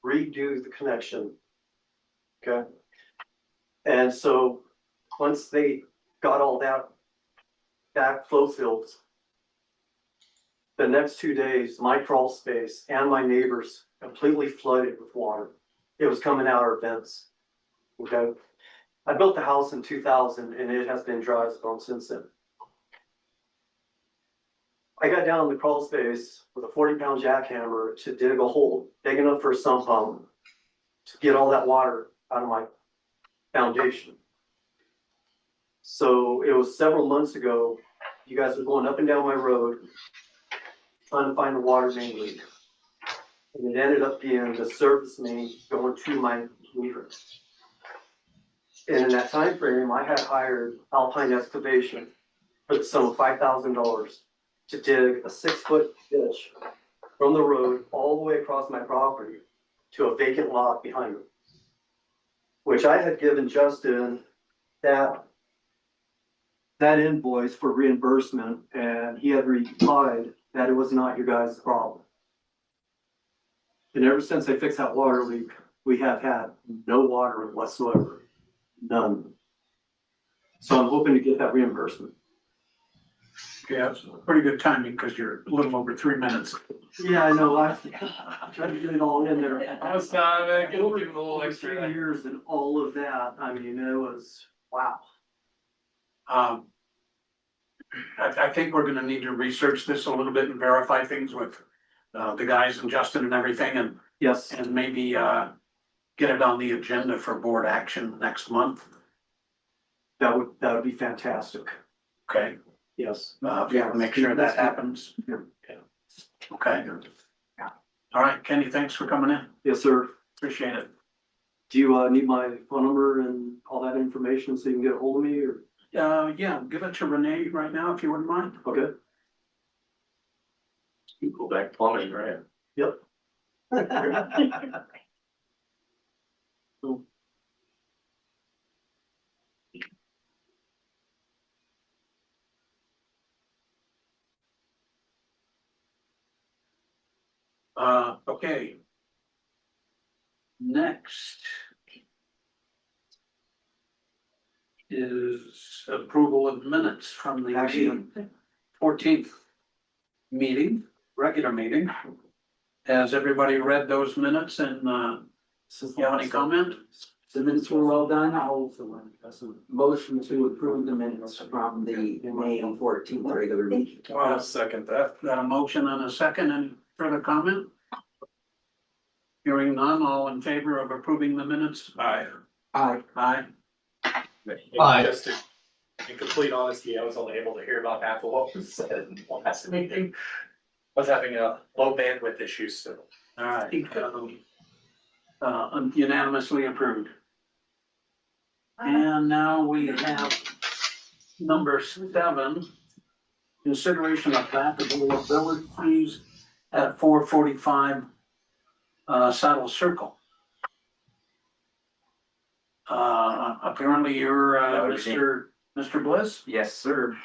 redo the connection. Okay. And so once they got all that back flow fields, the next 2 days, my crawl space and my neighbors completely flooded with water. It was coming out our vents. Okay. I built the house in 2000 and it has been dry as a bone since then. I got down in the crawl space with a 40-pound jackhammer to dig a hole big enough for a sump pump to get all that water out of my foundation. So it was several months ago, you guys were going up and down my road trying to find the water main leak. And it ended up being the service main going to my meter. And in that time frame, I had hired Alpine Excavation for the sum of $5,000 to dig a 6-foot ditch from the road all the way across my property to a vacant lot behind me, which I had given Justin that that invoice for reimbursement, and he had replied that it was not your guys' problem. And ever since they fixed that water leak, we have had no water whatsoever, none. So I'm hoping to get that reimbursement. Yeah, it's pretty good timing because you're a little over 3 minutes. Yeah, I know, I tried to get it all in there. I was not, Over 3 years and all of that, I mean, it was, wow. I think we're gonna need to research this a little bit and verify things with the guys and Justin and everything Yes, and maybe get it on the agenda for board action next month. that would be fantastic, Okay, yes. yeah, make sure that happens. Yeah. Okay. All right, Kenny, thanks for coming in. Yes, sir. Appreciate it. Do you need my phone number and all that information so you can get a hold of me, or? Yeah, give it to Renee right now if you wouldn't mind. Okay. You go back plumbing, right? Yep. Okay. Next is approval of minutes from the Actually- 14th meeting, regular meeting. Has everybody read those minutes and you have any comment? The minutes were well done. I'll motion to approve the minutes from the May 14th regular meeting. I'll second that. Got a motion and a second, and further comment? Hearing none, all in favor of approving the minutes? Aye. Aye. Aye. Aye. Just to, in complete honesty, I was only able to hear about half of what was said in the last meeting. I was having a low bandwidth issue, so. All right. Unanimously approved. And now we have number 7, consideration of backable of village fees at 445 Saddle Circle. Apparently you're Mr. Bliss? Yes, sir.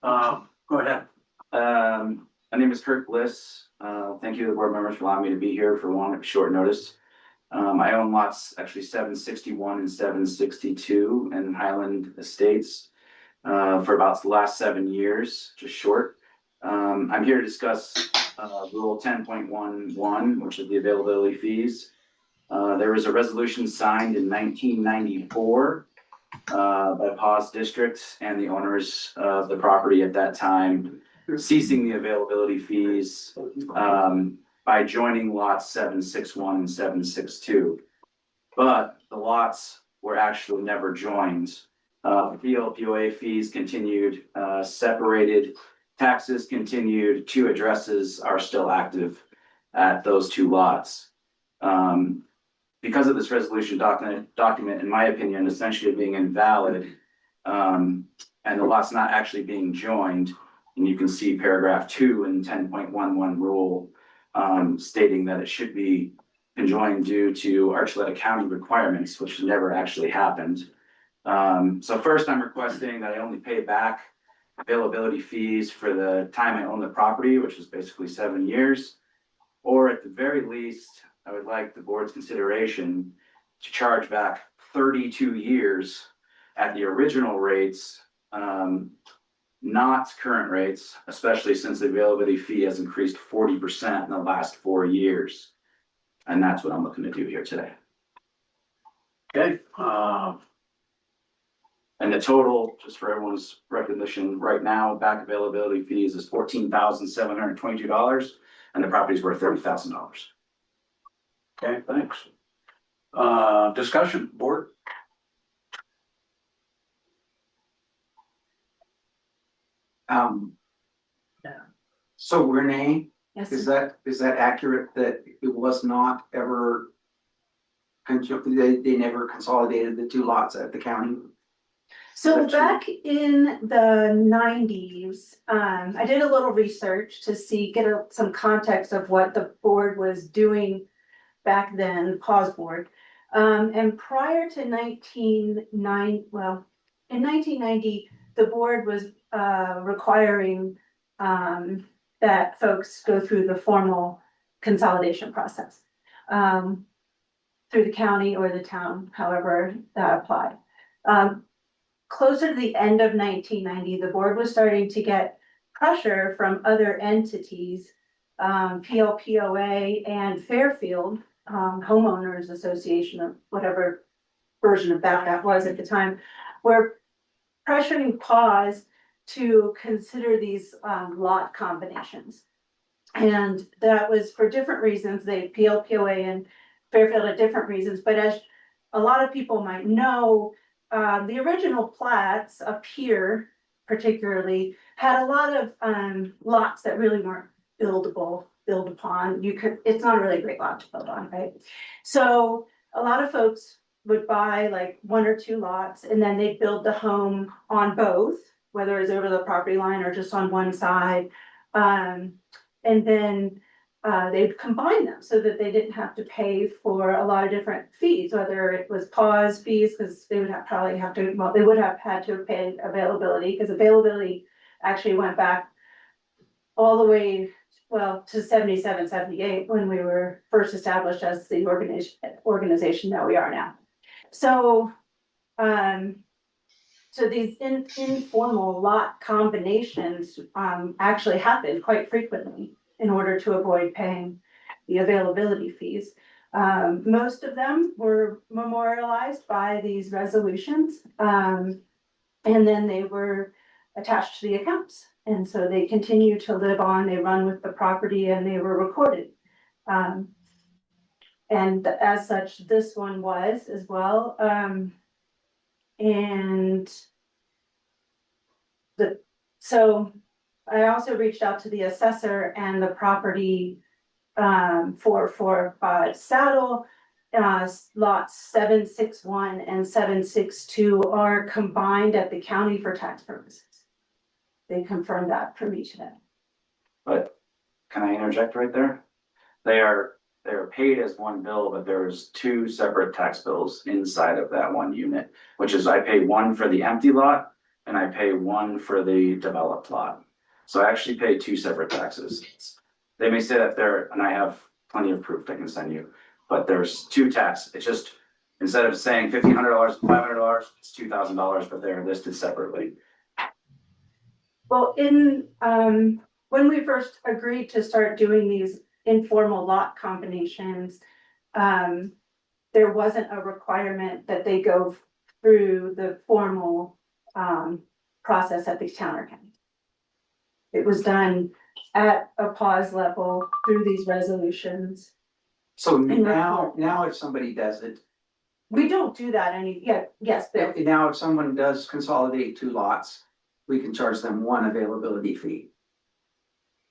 Go ahead. My name is Kurt Bliss. Thank you to the board members for allowing me to be here for short notice. I own lots actually 761 and 762 in Highland Estates for about the last 7 years, just short. I'm here to discuss Rule 10.11, which is the availability fees. There was a resolution signed in 1994 by Paws District and the owners of the property at that time, ceasing the availability fees by joining lots 761 and 762. But the lots were actually never joined. PLPOA fees continued, separated, taxes continued, 2 addresses are still active at those 2 lots. Because of this resolution document, in my opinion, essentially being invalid, and the lots not actually being joined, and you can see paragraph 2 in 10.11 rule stating that it should be conjoined due to Archuleta County requirements, which never actually happened. So first, I'm requesting that I only pay back availability fees for the time I own the property, which is basically 7 years, or at the very least, I would like the board's consideration to charge back 32 years at the original rates, not current rates, especially since the availability fee has increased 40% in the last 4 years. And that's what I'm looking to do here today. Okay. And the total, just for everyone's recognition, right now, back availability fees is $14,722, and the property's worth $30,000. Okay, thanks. Discussion, board? So Renee, Yes, is that accurate that it was not ever they never consolidated the 2 lots at the county? so back in the 90s, I did a little research to get some context of what the board was doing back then, pause board. And prior to in 1990, the board was requiring that folks go through the formal consolidation process through the county or the town, however that applied. Closer to the end of 1990, the board was starting to get pressure from other entities, PLPOA and Fairfield Homeowners Association, or whatever version of that was at the time, were pressuring PAWS to consider these lot combinations. And that was for different reasons. They PLPOA and Fairfield had different reasons, but as a lot of people might know, the original plats up here particularly had a lot of lots that really weren't build upon. It's not a really great lot to build on, right? So a lot of folks would buy like 1 or 2 lots and then they'd build the home on both, whether it's over the property line or just on one side. And then they'd combine them so that they didn't have to pay for a lot of different fees, whether it was pause fees, because they would they would have had to pay availability, because availability actually went back all the way, well, to 77, 78, when we were first established as the organization that we are now. So, so these informal lot combinations actually happen quite frequently in order to avoid paying the availability fees. Most of them were memorialized by these resolutions, and then they were attached to the accounts. And so they continue to live on, they run with the property, and they were recorded. And as such, this one was as well. So I also reached out to the assessor and the property 445 Saddle, lots 761 and 762 are combined at the county for tax purposes. They confirmed that for me today. But can I interject right there? They are paid as one bill, but there's 2 separate tax bills inside of that one unit, which is I pay one for the empty lot and I pay one for the developed lot. So I actually pay 2 separate taxes. They may say that and I have plenty of proof I can send you, but there's 2 taxes. It's just, instead of saying $1,500, $500, it's $2,000, but they're listed separately. Well, when we first agreed to start doing these informal lot combinations, there wasn't a requirement that they go through the formal process at the town or county. It was done at a pause level through these resolutions. So now if somebody does it, We don't do that yes, Bill. now if someone does consolidate 2 lots, we can charge them 1 availability fee.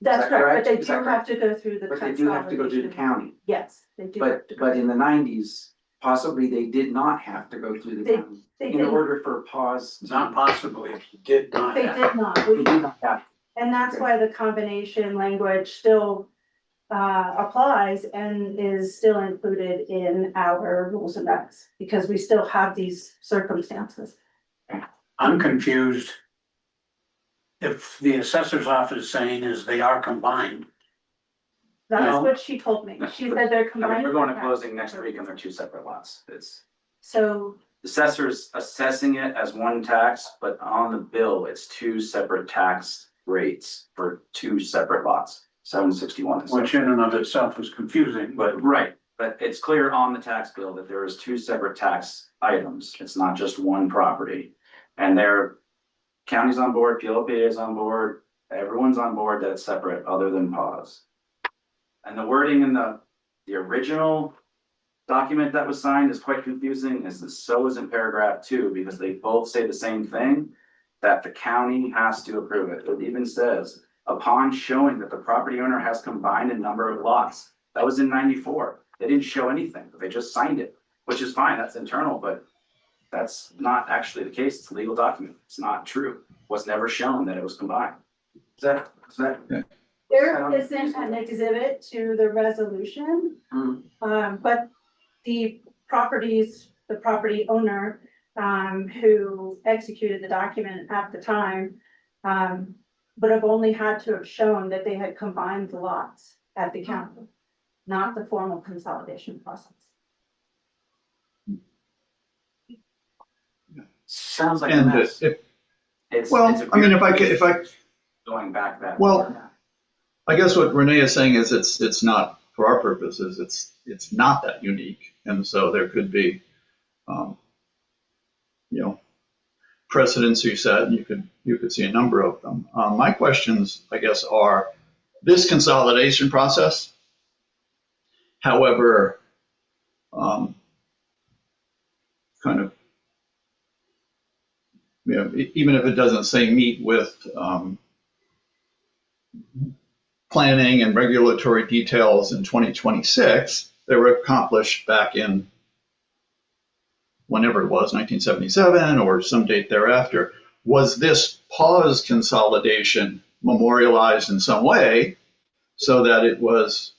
That's Is that correct, but they Is do that have to go through the But they do have to go to the consolidation. county. Yes, they do. have to go. But in the 90s, possibly they did not have to go through the They- county They in did, order for pause. Not possibly, did not they have. did not. They did not have to. And that's why the combination language still applies and is still included in our rules and regs, because we still have these circumstances. I'm confused. If the assessor's office is saying is they are combined, That's No. what she told me. She said they're I mean, combined. we're going to closing next week and they're 2 separate lots. It's So, assessor's assessing it as 1 tax, but on the bill, it's 2 separate tax rates for 2 separate lots, 761 and which in and of itself is confusing, but Right, but it's clear on the tax bill that there is 2 separate tax items. It's not just 1 property. And county's on board, PLPA is on board, everyone's on board that it's separate other than pause. And the wording in the original document that was signed is quite confusing, so is in paragraph 2, because they both say the same thing, that the county has to approve it. It even says, upon showing that the property owner has combined a number of lots. That was in 94. They didn't show anything, they just signed it, which is fine, that's internal, but that's not actually the case. It's a legal document. It's not true. Was never shown that it was combined. Is that? there isn't an exhibit to the resolution. Hmm. But the property owner who executed the document at the time, but have only had to have shown that they had combined the lots at the county, not the formal consolidation process. Sounds like a And mess. well, It's a I mean, weird going back that well, far. I guess what Renee is saying is it's not, for our purposes, it's not that unique. And so there could be, precedents you set, and you could see a number of them. My questions, I guess, are this consolidation process, however, kind of, even if it doesn't say meet with planning and regulatory details in 2026, they were accomplished back in whenever it was, 1977 or some date thereafter. Was this pause consolidation memorialized in some way so that it was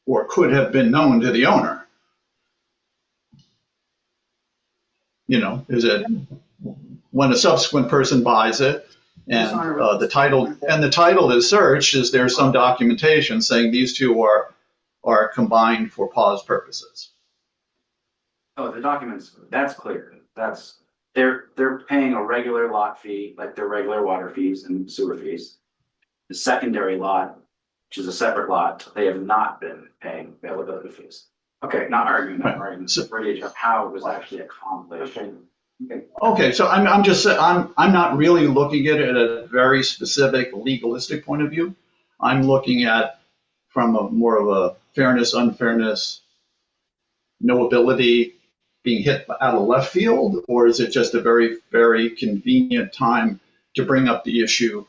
or could have been known to the owner? Is it when a subsequent person buys it and the title is searched, is there some documentation saying these two are combined for pause purposes? Oh, the documents, that's clear. They're paying a regular lot fee, like their regular water fees and sewer fees. The secondary lot, which is a separate lot, they have not been paying availability fees. Okay, not arguing, of how it was actually accomplished. Okay, so I'm just saying, I'm not really looking at it at a very specific legalistic point of view. I'm looking at from a more of a fairness, unfairness, knowability, being hit out of left field, or is it just a very, very convenient time to bring up the issue,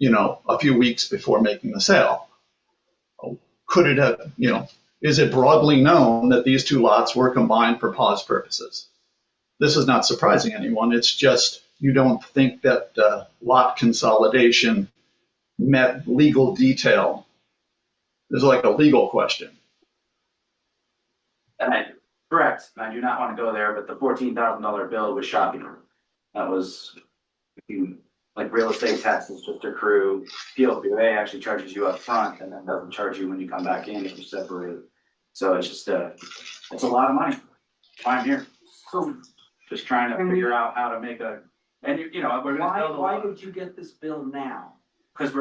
a few weeks before making the sale? Could it have, is it broadly known that these two lots were combined for pause purposes? This is not surprising anyone. It's just you don't think that lot consolidation met legal detail. There's like a legal question. Correct. I do not want to go there, but the $14,000 bill was shocking. That was like real estate taxes just accrue. PLPA actually charges you up front and then doesn't charge you when you come back in if you separate. So it's just it's a lot of money. I'm here. So just trying to figure out how to make we're gonna build why did you get this bill now? Because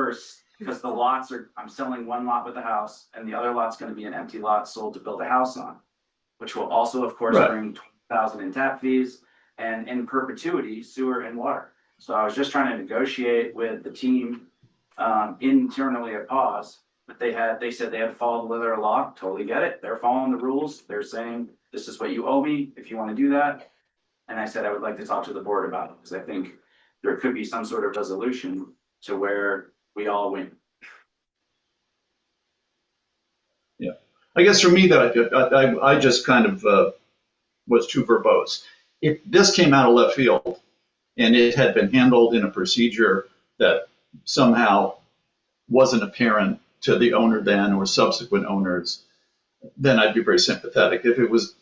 the lots I'm selling one lot with a house and the other lot's gonna be an empty lot sold to build a house on, which will also, of course, bring 20,000 in tap fees and in perpetuity sewer and water. So I was just trying to negotiate with the team internally at Pause, but they said they had to follow the letter of law. Totally get it. They're following the rules. They're saying this is what you owe me if you want to do that. And I said I would like to talk to the board about it because I think there could be some sort of resolution to where we all win. Yeah, I guess for me that I just kind of was too verbose. If this came out of left field and it had been handled in a procedure that somehow wasn't apparent to the owner then or subsequent owners, then I'd be very sympathetic. If it was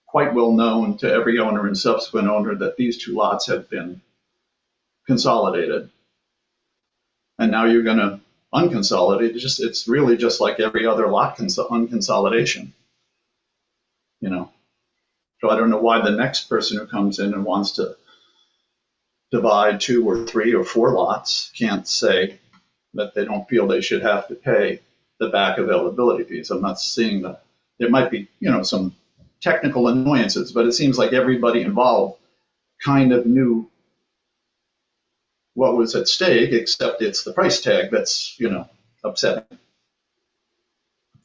quite well known to every owner and subsequent owner that these two lots have been consolidated, and now you're going to unconsolidate, it's really just like every other lot unconsolidation. So I don't know why the next person who comes in and wants to divide 2 or 3 or 4 lots can't say that they don't feel they should have to pay the back availability fees. I'm not seeing that. There might be, some technical annoyances, but it seems like everybody involved kind of knew what was at stake, except it's the price tag that's, upsetting.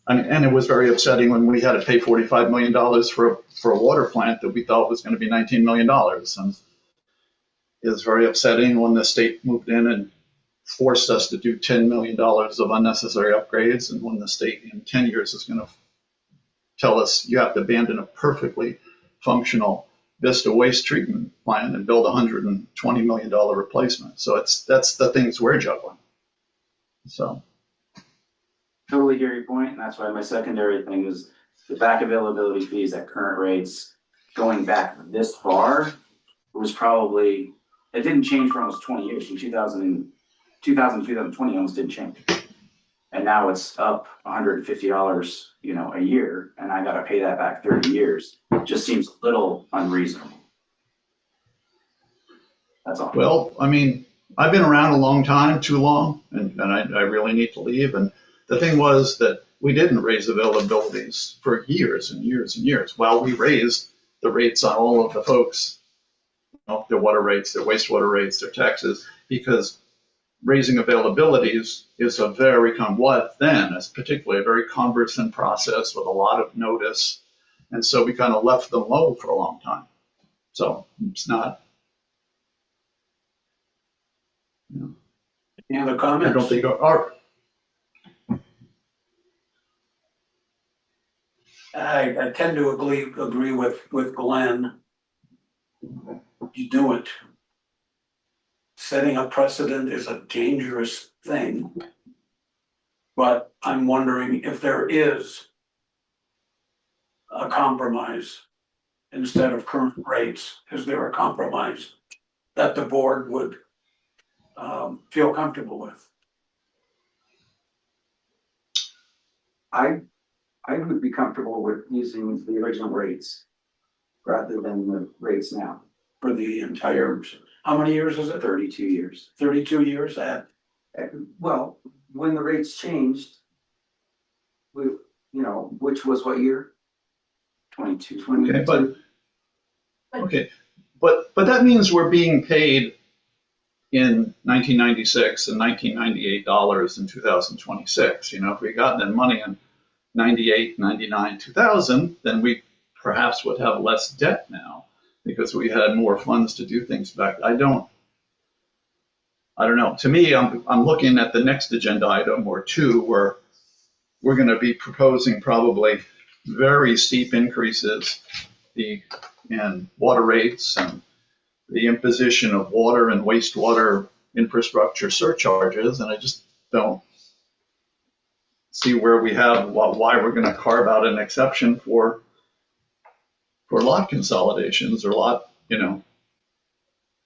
And it was very upsetting when we had to pay $45 million for a water plant that we thought was going to be $19 million. And it was very upsetting when the state moved in and forced us to do $10 million of unnecessary upgrades. And when the state in 10 years is going to tell us you have to abandon a perfectly functional Vista waste treatment plant and build a $120 million replacement. So that's the things we're juggling. So. Totally hear your point, and that's why my secondary thing is the back availability fees at current rates going back this far was probably, it didn't change for almost 20 years. In 2020 almost didn't change. And now it's up $150, you know, a year, and I gotta pay that back 30 years. Just seems a little unreasonable. That's all. Well, I mean, I've been around a long time, too long, and I really need to leave. And the thing was that we didn't raise availabilities for years and years and years. Well, we raised the rates on all of the folks, you know, their water rates, their wastewater rates, their taxes, because raising availabilities is a very it's particularly a very cumbersome process with a lot of notice. And so we kind of left them low for a long time. So it's not, you know, Any other I comments? don't think our, I tend to agree with Glenn. You do it. Setting a precedent is a dangerous thing. But I'm wondering if there is a compromise instead of current rates. Is there a compromise that the board would feel comfortable with? I would be comfortable with using the original rates rather than the rates now. For the entire, how many years is it? 32 years. 32 years at? Well, when the rates changed, we, you know, which was what year? 22. 2022. but that means we're being paid in 1996 and $1998 in 2026. You know, if we got that money in 98, 99, 2000, then we perhaps would have less debt now because we had more funds to do things back. I don't know. To me, I'm looking at the next agenda item or two where we're going to be proposing probably very steep increases in water rates and the imposition of water and wastewater infrastructure surcharges, and I just don't see where we have why we're going to carve out an exception for lot consolidations or lot, you know.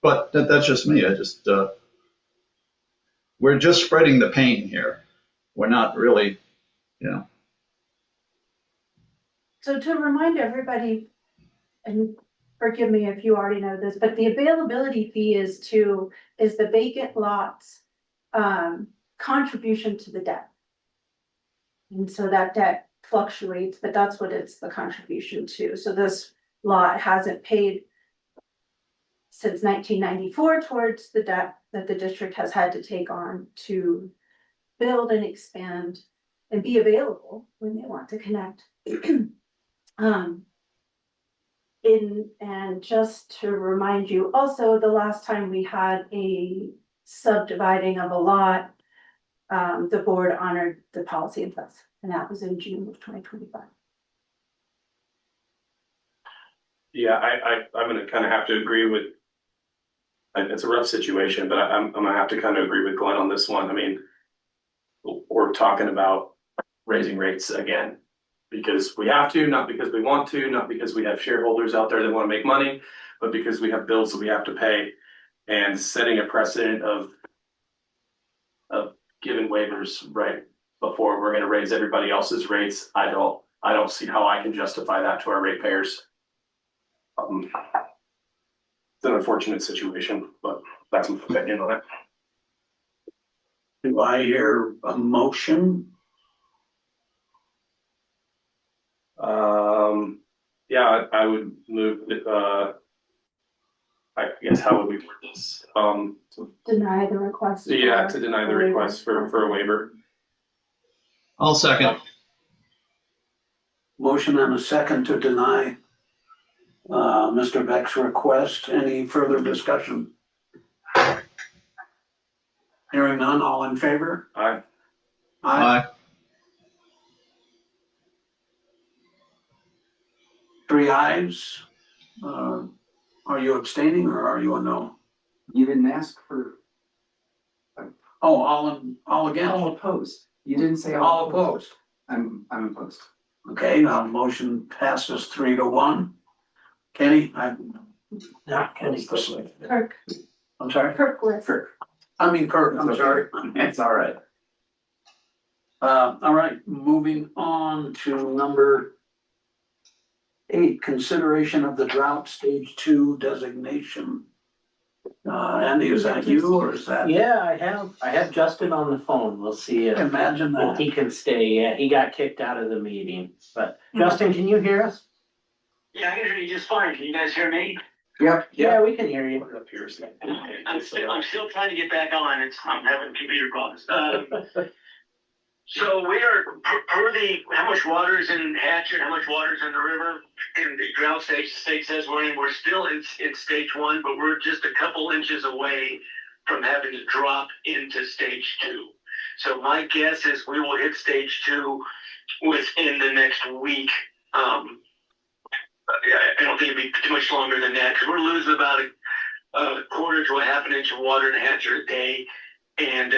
But that's just me. We're just spreading the pain here. We're not really, you know. So to remind everybody, and forgive me if you already know this, but the availability fee is the vacant lots contribution to the debt. And so that debt fluctuates, but that's what it's the contribution to. So this lot hasn't paid since 1994 towards the debt that the district has had to take on to build and expand and be available when they want to connect. And just to remind you, also, the last time we had a subdividing of a lot, the board honored the policy in place, and that was in June of 2025. Yeah, I'm gonna kind of have to agree with, it's a rough situation, but I'm gonna have to kind of agree with Glenn on this one. I mean, we're talking about raising rates again because we have to, not because we want to, not because we have shareholders out there that want to make money, but because we have bills that we have to pay, and setting a precedent of giving waivers right before we're going to raise everybody else's rates. I don't see how I can justify that to our ratepayers. It's an unfortunate situation, but that's my opinion on it. Do I hear a motion? Yeah, I would move, I guess, how would we word this? Deny the request. Yeah, to deny the request for a waiver. I'll second. Motion and a second to deny Mr. Beck's request. Any further discussion? Hearing none, all in favor? Aye. Aye. 3 ayes. Are you abstaining or are you a no? You didn't ask for. Oh, all again? All opposed. You didn't say All opposed. I'm opposed. Okay, now motion passes 3-1. Kenny, Not Kenny. Kirk, I'm sorry, Kirk List. Kirk. Kirk, I'm sorry. It's all right. All right, moving on to number 8, consideration of the drought stage 2 designation. Andy, is that you or is that? Yeah, I have Justin on the phone. We'll see if Imagine that. he can stay. Yeah, he got kicked out of the meeting. But Justin, can you hear us? Yeah, I can hear you just fine. Can you guys hear me? Yep. Yeah, we can hear you. I'm still trying to get back on. I'm having computer problems. So we are per the how much water is in Hatch and how much water is in the river in the drought stage. The state says we're still in stage 1, but we're just a couple inches away from having to drop into stage 2. So my guess is we will hit stage 2 within the next week. I don't think it'd be too much longer than that because we're losing about a quarter to a half an inch of water in Hatcher a day. And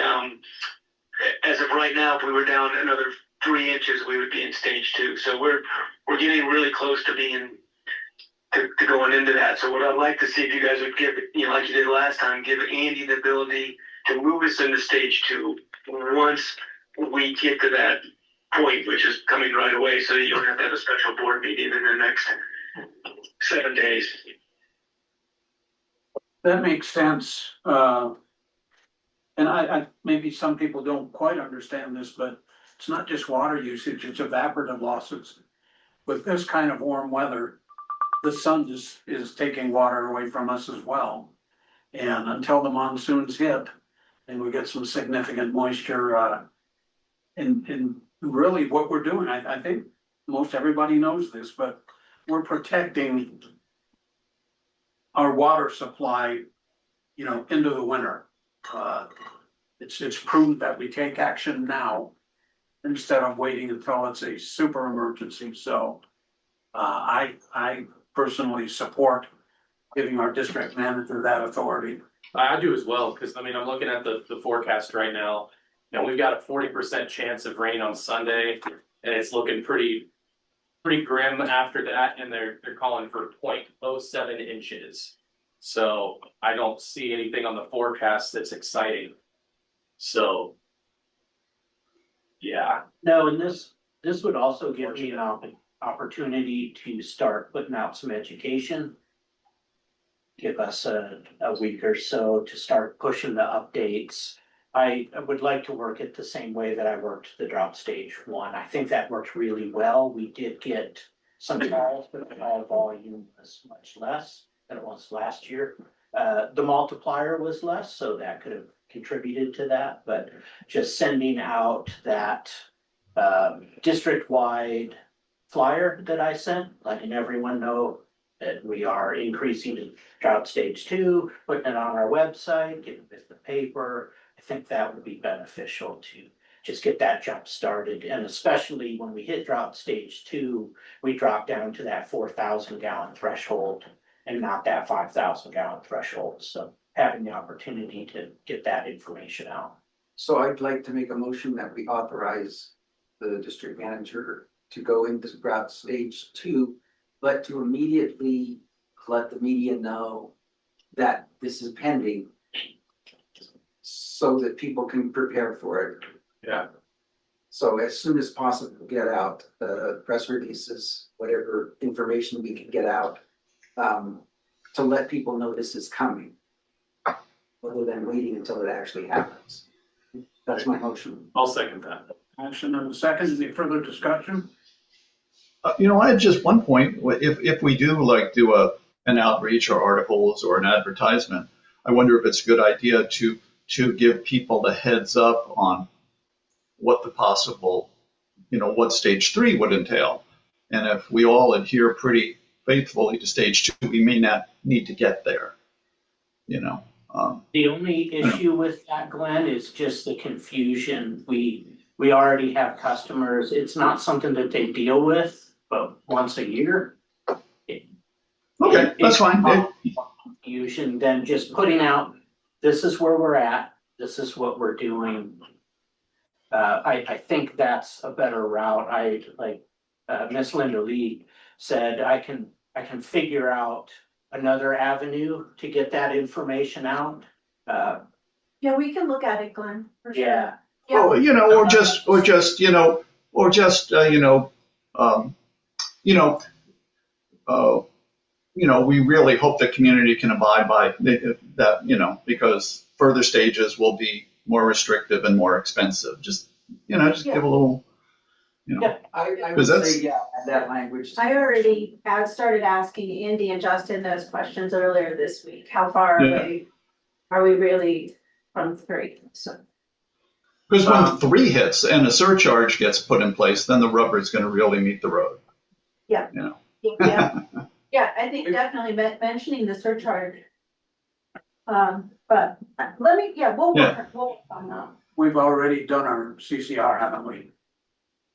as of right now, if we were down another 3 inches, we would be in stage 2. So we're getting really close to being to going into that. So what I'd like to see if you guys would give, like you did last time, give Andy the ability to move us into stage 2 once we get to that point, which is coming right away, so that you don't have to have a special board meeting in the next 7 days. That makes sense. And I, maybe some people don't quite understand this, but it's not just water usage, it's evaporative losses. With this kind of warm weather, the sun is taking water away from us as well. And until the monsoons hit, and we get some significant moisture, and really what we're doing, I think most everybody knows this, but we're protecting our water supply, into the winter. It's prudent that we take action now instead of waiting until it's a super emergency. So I personally support giving our district manager that authority. I do as well, because I'm looking at the forecast right now. We've got a 40% chance of rain on Sunday, and it's looking pretty grim after that, and they're calling for 0.07 inches. So I don't see anything on the forecast that's exciting. So yeah. No, and this would also give me an opportunity to start putting out some education. Give us a week or so to start pushing the updates. I would like to work it the same way that I worked the drought stage 1. I think that worked really well. We did get some calls, but the call volume was much less than it was last year. The multiplier was less, so that could have contributed to that, but just sending out that district-wide flyer that I sent, letting everyone know that we are increasing to drought stage 2, putting it on our website, getting it in the paper. I think that would be beneficial to just get that jump started. And especially when we hit drought stage 2, we drop down to that 4,000 gallon threshold and not that 5,000 gallon threshold. So having the opportunity to get that information out. So I'd like to make a motion that we authorize the district manager to go into drought stage 2, but to immediately let the media know that this is pending so that people can prepare for it. Yeah. So as soon as possible, get out press releases, whatever information we can get out, to let people know this is coming, rather than waiting until it actually happens. That's my motion. I'll second that. Motion and a second. Any further discussion? I had just one point. If we do do an outreach or articles or an advertisement, I wonder if it's a good idea to give people the heads up on what the possible, what stage 3 would entail. And if we all adhere pretty faithfully to stage 2, we may not need to get there. The only issue with that, Glenn, is just the confusion. We already have customers. It's not something that they deal with, but once a year. Okay, that's fine. Confusion, then just putting out, this is where we're at, this is what we're doing. I think that's a better route. Miss Linda Lee said, I can I can figure out another avenue to get that information out. Yeah, we can look at it, Glenn, for sure. Yeah. Yeah. Or, or just, you know, we really hope the community can abide by that, because further stages will be more restrictive and more expensive. Just give a little, I would 'Cause that's- say, yeah, add that language. I already have started asking Andy and Justin those questions earlier this week. How far Yeah. away are we really from 3? So, Because when 3 hits and a surcharge gets put in place, then the rubber is going to really meet the road. yeah. Yeah, yeah, I think definitely mentioning the surcharge. But let me, we'll work on that. We've already done our CCR, haven't we?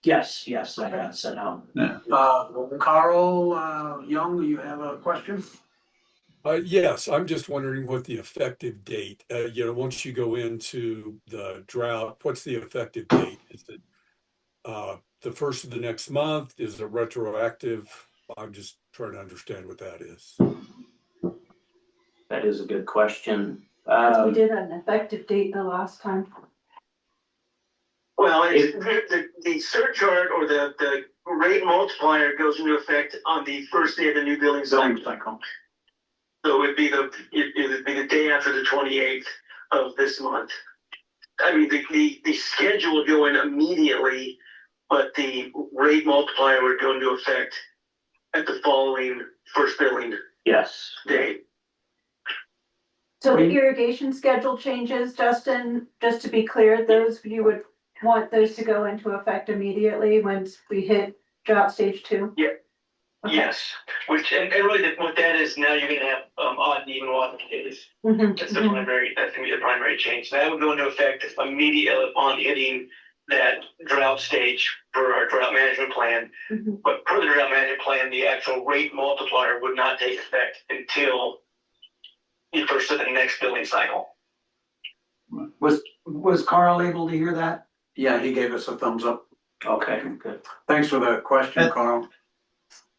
Yes, I got sent out. Carl, Young, you have a question? Yes, I'm just wondering what the effective date, once you go into the drought, what's the effective date? Is it the first of the next month? Is it retroactive? I'm just trying to understand what that is. That is a good question. We did an effective date the last time. Well, the surcharge or the rate multiplier goes into effect on the first day of the new billing cycle. So it'd be the day after the 28th of this month. I mean, the schedule would go in immediately, but the rate multiplier would go into effect at the following first billing day. So the irrigation schedule changes, Justin, just to be clear, those, you would want those to go into effect immediately once we hit drought stage 2? Yeah. Okay. Yes, which and really what that is now you're gonna have odd and even water days. That's gonna be the primary change. That would go into effect immediately upon hitting that drought stage for our drought management plan. But per the drought management plan, the actual rate multiplier would not take effect until the first of the next billing cycle. Was Carl able to hear that? Yeah, he gave us a thumbs up. Okay, good. Thanks for the question, Carl.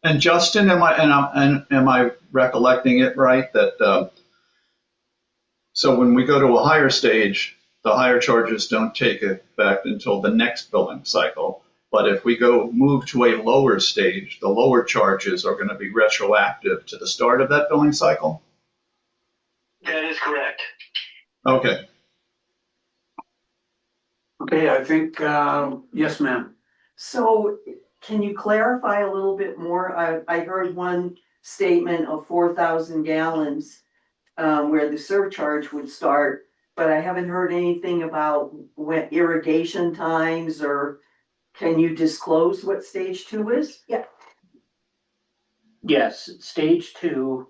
And Justin, am I recollecting it right that so when we go to a higher stage, the higher charges don't take effect until the next billing cycle. But if we move to a lower stage, the lower charges are going to be retroactive to the start of that billing cycle? That is correct. Okay. Okay, I think, yes, ma'am. So can you clarify a little bit more? I heard one statement of 4,000 gallons where the surcharge would start, but I haven't heard anything about when irrigation times, or can you disclose what stage 2 is? Yeah. Yes, stage 2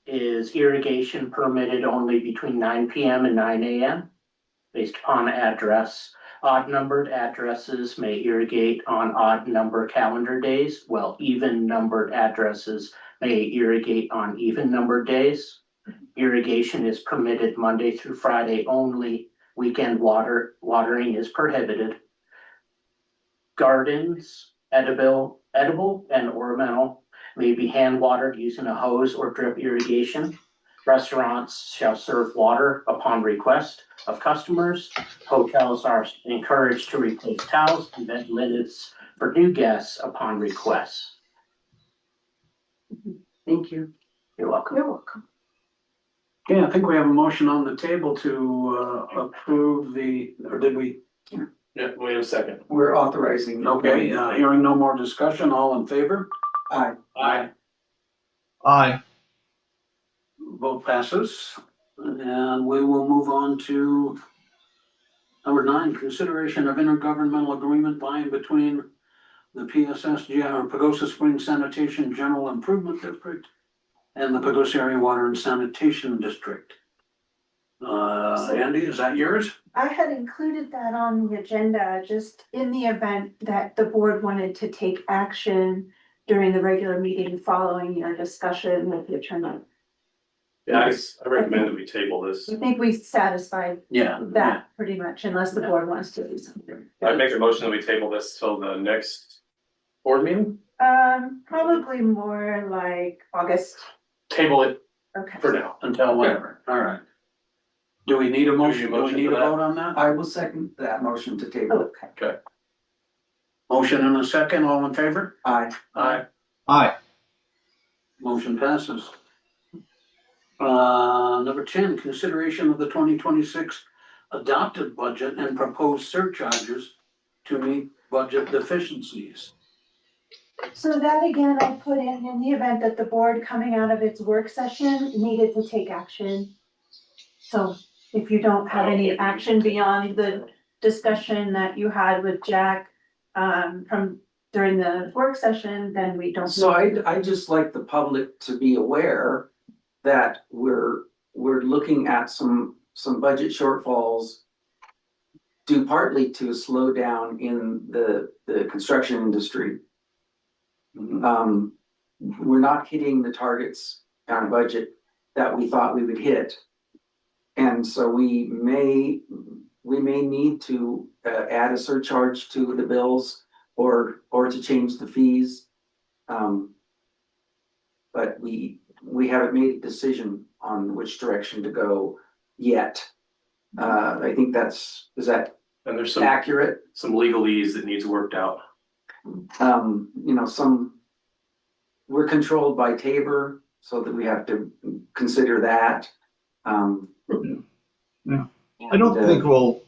is irrigation permitted only between 9 PM and 9 AM based upon address. Odd numbered addresses may irrigate on odd number calendar days, while even numbered addresses may irrigate on even numbered days. Irrigation is permitted Monday through Friday only. Weekend watering is prohibited. Gardens, edible and ornamental, may be hand watered using a hose or drip irrigation. Restaurants shall serve water upon request of customers. Hotels are encouraged to replace towels and bed linens for new guests upon request. Thank you. You're welcome. You're welcome. Okay, I think we have a motion on the table to approve or did we? Yeah, wait a second. We're authorizing. Okay, hearing no more discussion, all in favor? Aye. Aye. Aye. Vote passes, and we will move on to number 9, consideration of intergovernmental agreement by and between the PSSG or Pagosa Springs Sanitation General Improvement District and the Pagosa Area Water and Sanitation District. Andy, is that yours? I had included that on the agenda, just in the event that the board wanted to take action during the regular meeting following your discussion with the attorney. Yeah, I recommend that we table this. I think we satisfied Yeah. that pretty much, unless the board wants to do something. I'd make a motion that we table this till the next board meeting. Probably more like August. Table it Okay. for now. Until whatever, all right. Do we need a motion? Do we motion need for a that? vote on that? I will second that motion to table. Okay. Motion and a second, all in favor? Aye. Aye. Aye. Motion passes. Number 10, consideration of the 2026 adopted budget and proposed surcharges to meet budget deficiencies. So that again, I put in the event that the board coming out of its work session needed to take action. So if you don't have any action beyond the discussion that you had with Jack from during the work session, then we don't. So I just like the public to be aware that we're looking at some budget shortfalls due partly to a slowdown in the construction industry. We're not hitting the targets on budget that we thought we would hit. And so we may need to add a surcharge to the bills or to change the fees. But we haven't made a decision on which direction to go yet. I think is that And there's accurate? some legalese that needs worked out. We're controlled by Tabor, so that we have to consider that. Yeah. I don't think we'll.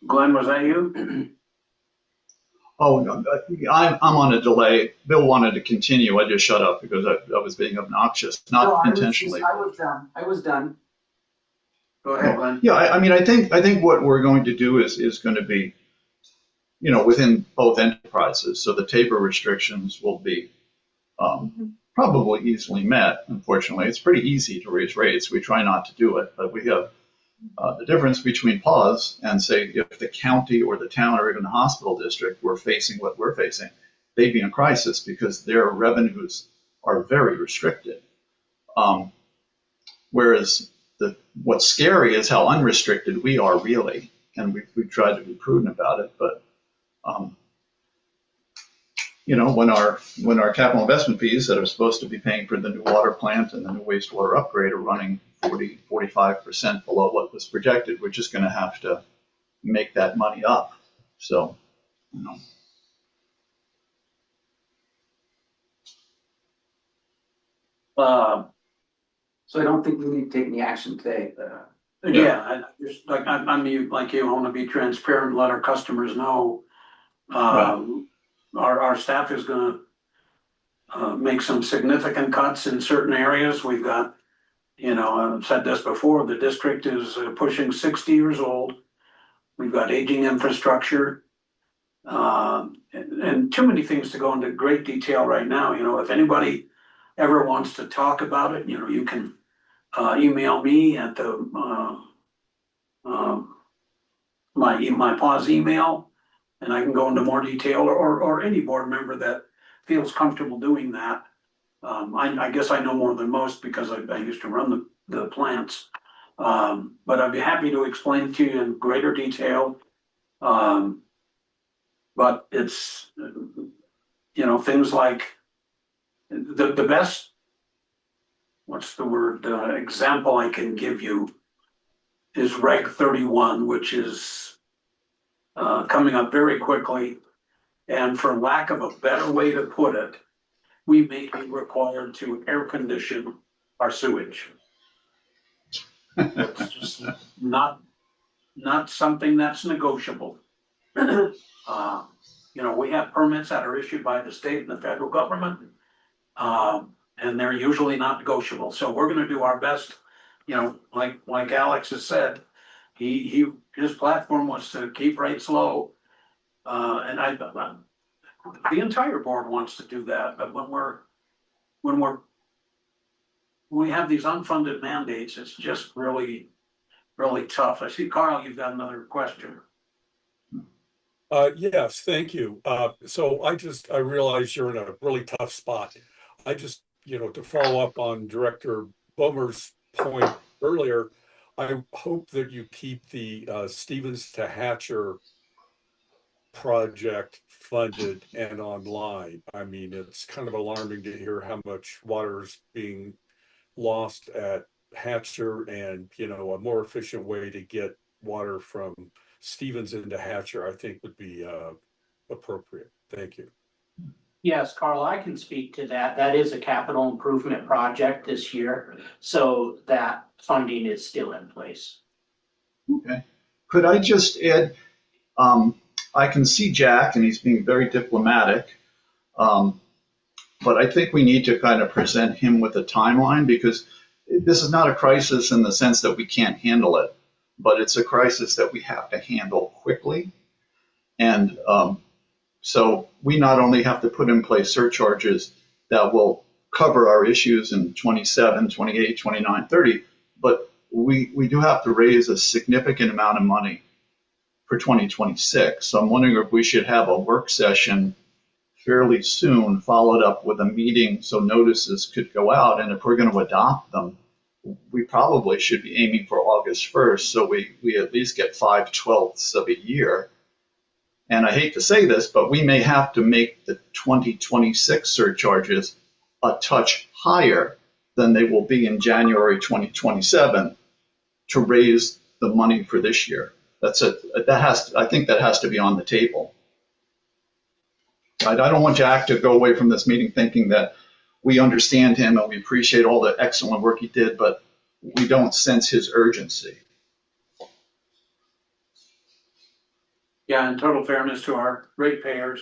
Glenn, was that you? Oh, no, I'm on a delay. Bill wanted to continue. I just shut up because I was being obnoxious, not intentionally. I was done. Go ahead, Glenn. Yeah, I mean, I think what we're going to do is going to be, within both enterprises. So the Tabor restrictions will be probably easily met. Unfortunately, it's pretty easy to raise rates. We try not to do it, but we have the difference between pause and say if the county or the town or even the hospital district were facing what we're facing, they'd be in crisis because their revenues are very restricted. Whereas what's scary is how unrestricted we are really, and we've tried to be prudent about it. But when our capital investment fees that are supposed to be paying for the new water plant and the new wastewater upgrade are running 45% below what was projected, we're just going to have to make that money up. So, So I don't think we need to take any action today. Yeah, I'm you, like you, I want to be transparent, let our customers know. Our staff is gonna make some significant cuts in certain areas. We've got, I've said this before, the district is pushing 60 years old. We've got aging infrastructure. And too many things to go into great detail right now. If anybody ever wants to talk about it, you can email me at my pause email, and I can go into more detail, or any board member that feels comfortable doing that. I guess I know more than most because I used to run the plants. But I'd be happy to explain to you in greater detail. But it's, things like the best, what's the word, example I can give you is Reg 31, which is coming up very quickly. And for lack of a better way to put it, we may be required to air condition our sewage. It's just not something that's negotiable. We have permits that are issued by the state and the federal government, and they're usually not negotiable. So we're going to do our best. Like Alex has said, his platform was to keep rates low, and the entire board wants to do that. But when we have these unfunded mandates, it's just really, really tough. I see, Carl, you've got another question. Yes, thank you. So I realize you're in a really tough spot. To follow up on Director Bomer's point earlier, I hope that you keep the Stevens to Hatcher project funded and online. I mean, it's kind of alarming to hear how much water is being lost at Hatcher, and, you know, a more efficient way to get water from Stevens into Hatcher, I think would be appropriate. Thank you. Yes, Carl, I can speak to that. That is a capital improvement project this year, so that funding is still in place. Okay. Could I just add, I can see Jack and he's being very diplomatic. But I think we need to kind of present him with a timeline, because this is not a crisis in the sense that we can't handle it, but it's a crisis that we have to handle quickly. And so we not only have to put in place surcharges that will cover our issues in 27, 28, 29, 30, but we do have to raise a significant amount of money for 2026. So I'm wondering if we should have a work session fairly soon, followed up with a meeting so notices could go out. And if we're going to adopt them, we probably should be aiming for August 1st, so we at least get 5/12ths of a year. And I hate to say this, but we may have to make the 2026 surcharges a touch higher than they will be in January 2027 to raise the money for this year. I think that has to be on the table. I don't want Jack to go away from this meeting thinking that we understand him and we appreciate all the excellent work he did, but we don't sense his urgency. Yeah, in total fairness to our ratepayers,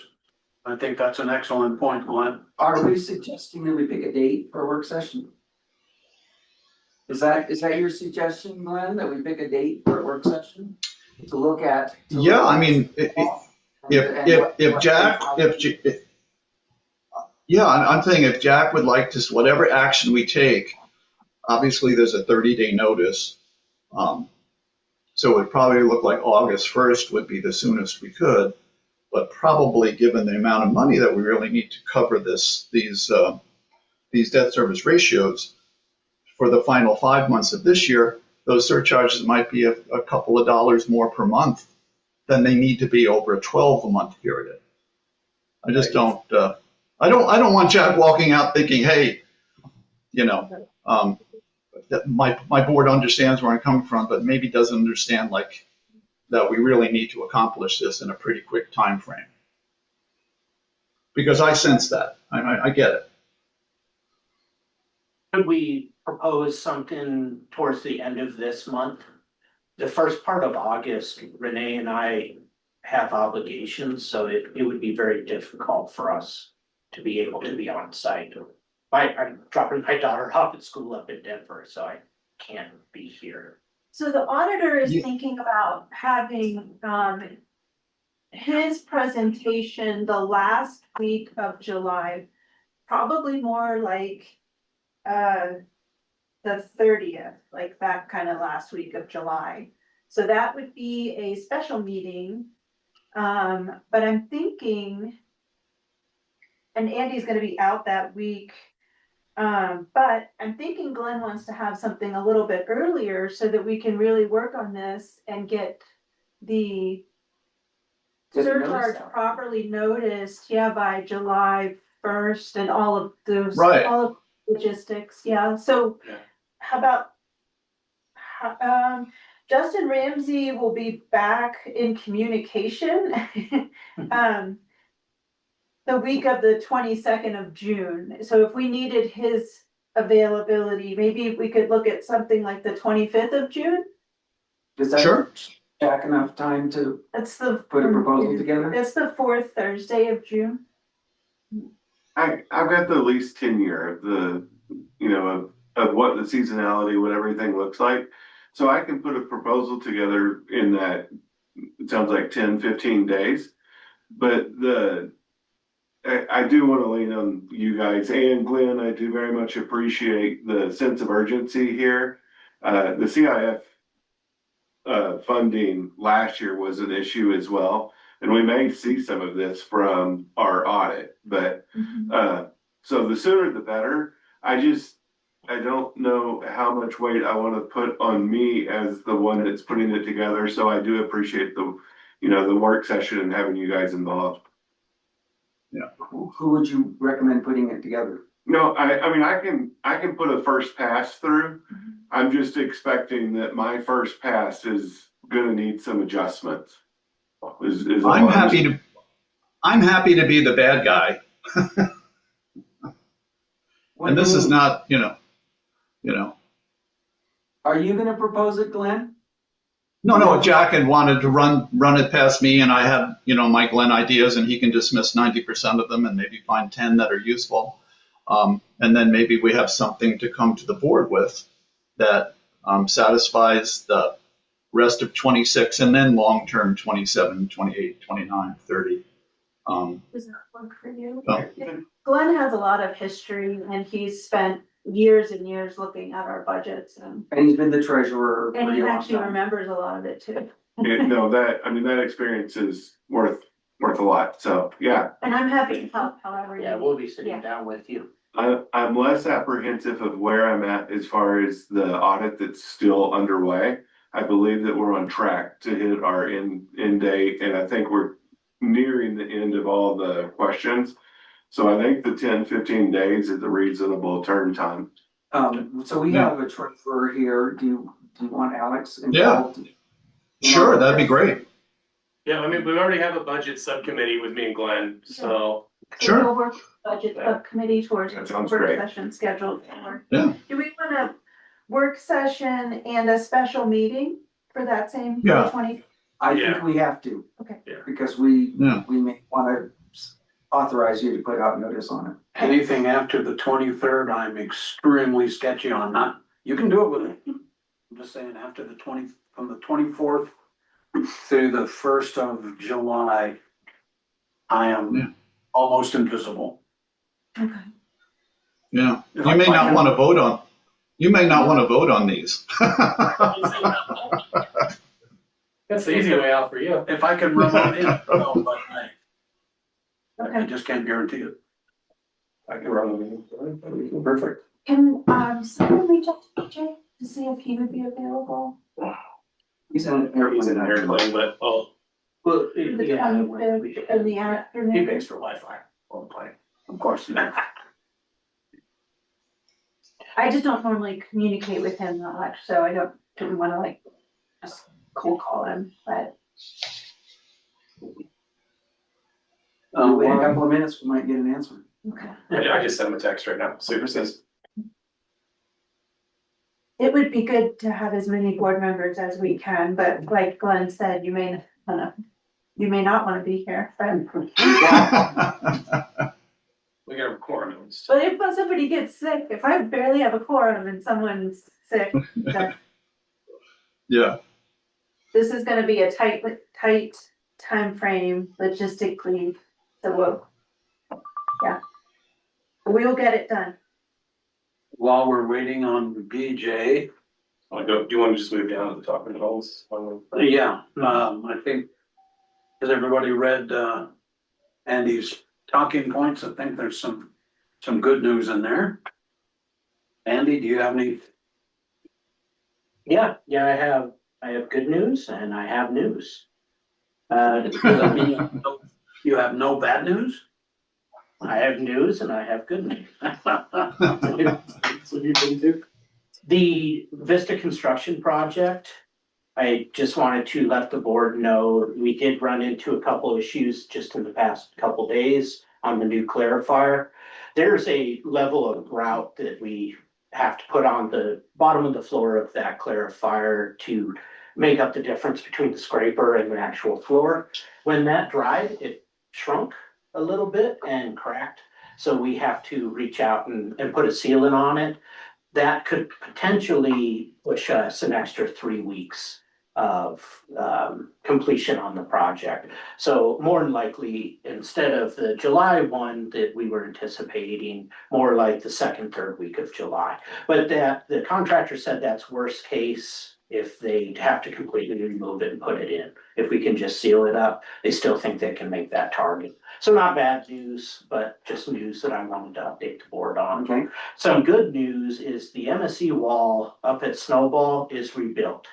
I think that's an excellent point, Glenn. Are we suggesting that we pick a date for a work session? Is that your suggestion, Glenn, that we pick a date for a work session to look at? Yeah, I mean, if Jack, I'm saying if Jack would like to, whatever action we take, obviously there's a 30-day notice. So it would probably look like August 1st would be the soonest we could, but probably given the amount of money that we really need to cover these debt service ratios for the final 5 months of this year, those surcharges might be a couple of dollars more per month than they need to be over a 12-month period. I just don't. I don't want Jack walking out thinking, hey, that my board understands where I'm coming from, but maybe doesn't understand like that we really need to accomplish this in a pretty quick time frame. Because I sense that. I get it. Could we propose something towards the end of this month? The first part of August, Renee and I have obligations, so it would be very difficult for us to be able to be on site. I'm dropping my daughter off at school up in Denver, so I can't be here. So the auditor is thinking about having his presentation the last week of July, probably more like the 30th, like that kind of last week of July. So that would be a special meeting. But I'm thinking, and Andy's gonna be out that week. But I'm thinking Glenn wants to have something a little bit earlier so that we can really work on this and get the surcharge properly noticed, by July 1st and all of those, Right. all of logistics, So how about, Justin Ramsey will be back in communication. The week of the 22nd of June. So if we needed his availability, maybe we could look at something like the 25th of June. Does that Sure. Jack enough time to That's the put a proposal together? That's the 4th Thursday of June. I've got the least tenure of the, of what the seasonality, what everything looks like. So I can put a proposal together in that, it sounds like 10, 15 days. But I do want to lean on you guys and Glenn. I do very much appreciate the sense of urgency here. The CIF funding last year was an issue as well. And we may see some of this from our audit, but so the sooner the better. I don't know how much weight I want to put on me as the one that's putting it together, so I do appreciate the, the work session and having you guys involved. Who would you recommend putting it together? No, I mean, I can put a first pass through. I'm just expecting that my first pass is gonna need some adjustments. Is all I'm happy to be the bad guy. And this is not, Are you gonna propose it, Glenn? No, Jack had wanted to run it past me, and I have, my Glenn ideas, and he can dismiss 90% of them and maybe find 10 that are useful. And then maybe we have something to come to the board with that satisfies the rest of 26 and then long-term 27, 28, 29, 30. Does that work for you? Oh. Glenn has a lot of history and he's spent years and years looking at our budgets and he's been the treasurer. for and a he long actually time. remembers a lot of it too. that experience is worth a lot. So yeah, And I'm happy to help however. Yeah, you- we'll be sitting Yeah. down with you. I'm less apprehensive of where I'm at as far as the audit that's still underway. I believe that we're on track to hit our end date, and I think we're nearing the end of all the questions. So I think the 10-15 days is a reasonable turn time. So we have a treasurer here. Do you want Alex Yeah. involved? Sure, that'd be great. Yeah, I mean, we already have a budget subcommittee with me and Glenn, so. Sure. We'll work budget subcommittee towards That sounds work great. session scheduled. Yeah. Do we want a work session and a special meeting for that same Yeah. 20? I Yeah. think we have to. Okay. Yeah. Because we Yeah. may want to authorize you to put out notice on it. Anything after the 23rd, I'm extremely sketchy on that. You can do it with me. I'm just saying after from the 24th through the 1st of July, I am almost invisible. Okay. Yeah. If You I may find not him- want to vote on. You may not want to vote on these. That's the easy way out for you. If I can remote in, no, but I Okay. just can't guarantee it. I can run the meeting. Perfect. Can, someone reach out to Jay to see if he would be available? He's in an airplane. He's in an airplane, but, Well, The yeah, 25th in the he afternoon? pays for Wi-Fi on the plane. Of course, yeah. I just don't normally communicate with him that much, so I didn't wanna just cold call him, but. Wait a couple of minutes, we might get an answer. Okay. I just sent him a text right now. Super says, It would be good to have as many board members as we can, but like Glenn said, you may not wanna be here, but. we got a quorum. But if somebody gets sick, if I barely have a quorum and someone's sick, then Yeah. this is gonna be a tight timeframe logistically, so we will get it done. While we're waiting on BJ, Do you want to just move down to the talking holes? yeah, I think, has everybody read, Andy's talking points? I think there's some good news in there. Andy, do you have any? Yeah, I have good news and I have news. Does that mean you have no bad news? I have news and I have good news. So you've been to? The Vista construction project, I just wanted to let the board know, we did run into a couple of issues just in the past couple days on the new clarifier. There's a level of grout that we have to put on the bottom of the floor of that clarifier to make up the difference between the scraper and the actual floor. When that dried, it shrunk a little bit and cracked. So we have to reach out and put a sealant on it. That could potentially push us an extra 3 weeks of completion on the project. So more than likely, instead of the July one that we were anticipating, more like the second, third week of July. But the contractor said that's worst case. if they have to completely remove it and put it in. If we can just seal it up, they still think they can make that target. So not bad news, but just news that I wanted to update the board on. Okay. Some good news is the MSC wall up at Snowball is rebuilt.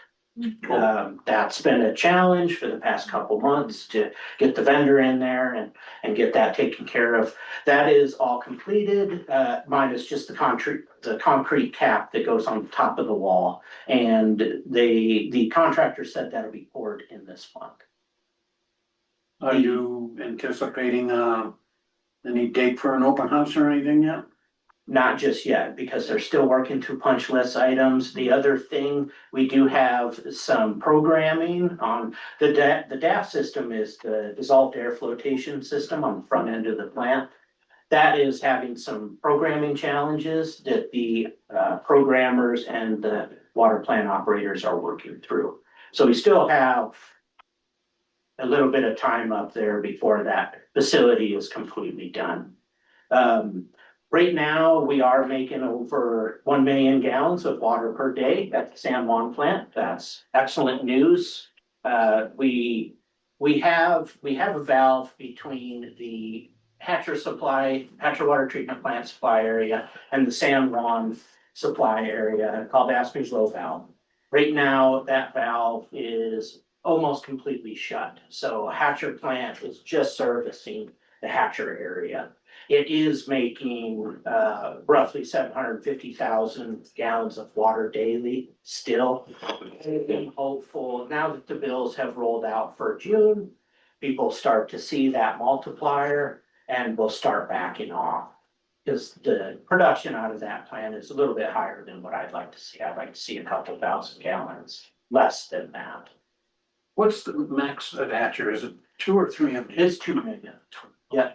That's been a challenge for the past couple months to get the vendor in there and get that taken care of. That is all completed, minus just the concrete cap that goes on top of the wall. And the contractor said that'll be poured in this month. Are you anticipating, any date for an open house or anything yet? Not just yet, because they're still working through punch list items. The other thing, we do have some programming on the DAF system is the dissolved air flotation system on the front end of the plant. That is having some programming challenges that the programmers and the water plant operators are working through. So we still have a little bit of time up there before that facility is completely done. Right now, we are making over 1 million gallons of water per day at the San Juan plant. That's excellent news. We have a valve between the Hatcher water treatment plant supply area and the San Juan supply area called Asper's Low valve. Right now, that valve is almost completely shut. So Hatcher plant is just servicing the Hatcher area. It is making roughly 750,000 gallons of water daily still. I'm hopeful now that the bills have rolled out for June, people start to see that multiplier and will start backing off. Because the production out of that plant is a little bit higher than what I'd like to see. I'd like to see a couple thousand gallons, less than that. What's the max at Hatcher? Is it 2 or 3? It's 2 million. Yeah.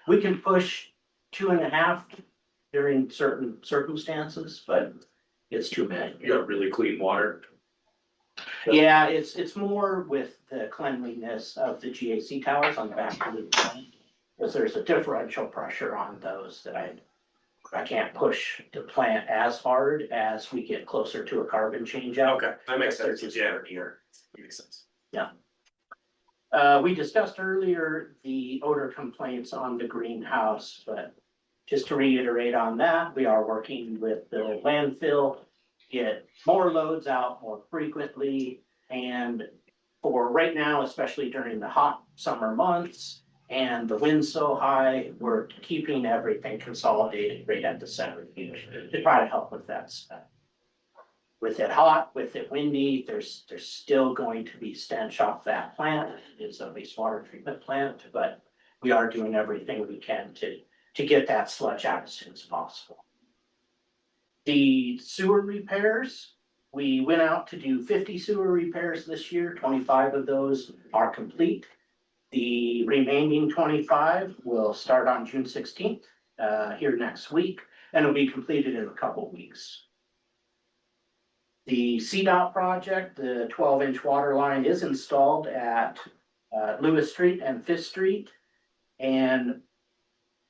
We can push 2.5 during certain circumstances, but it's 2 million. You got really clean water. Yeah, it's more with the cleanliness of the GAC towers on the back of the plant. Because there's a differential pressure on those that I can't push the plant as hard as we get closer to a carbon change out. Okay, that makes sense. Yeah, Here. makes sense. Yeah. We discussed earlier the odor complaints on the greenhouse, but just to reiterate on that, we are working with the landfill, get more loads out more frequently. And for right now, especially during the hot summer months and the wind's so high, we're keeping everything consolidated right at the center to try to help with that stuff. With it hot, with it windy, there's still going to be stench off that plant. It is a wastewater treatment plant, but we are doing everything we can to get that sludge out as soon as possible. The sewer repairs, we went out to do 50 sewer repairs this year. 25 of those are complete. The remaining 25 will start on June 16th, here next week, and will be completed in a couple weeks. The CDOT project, the 12-inch water line is installed at Lewis Street and 5th Street. And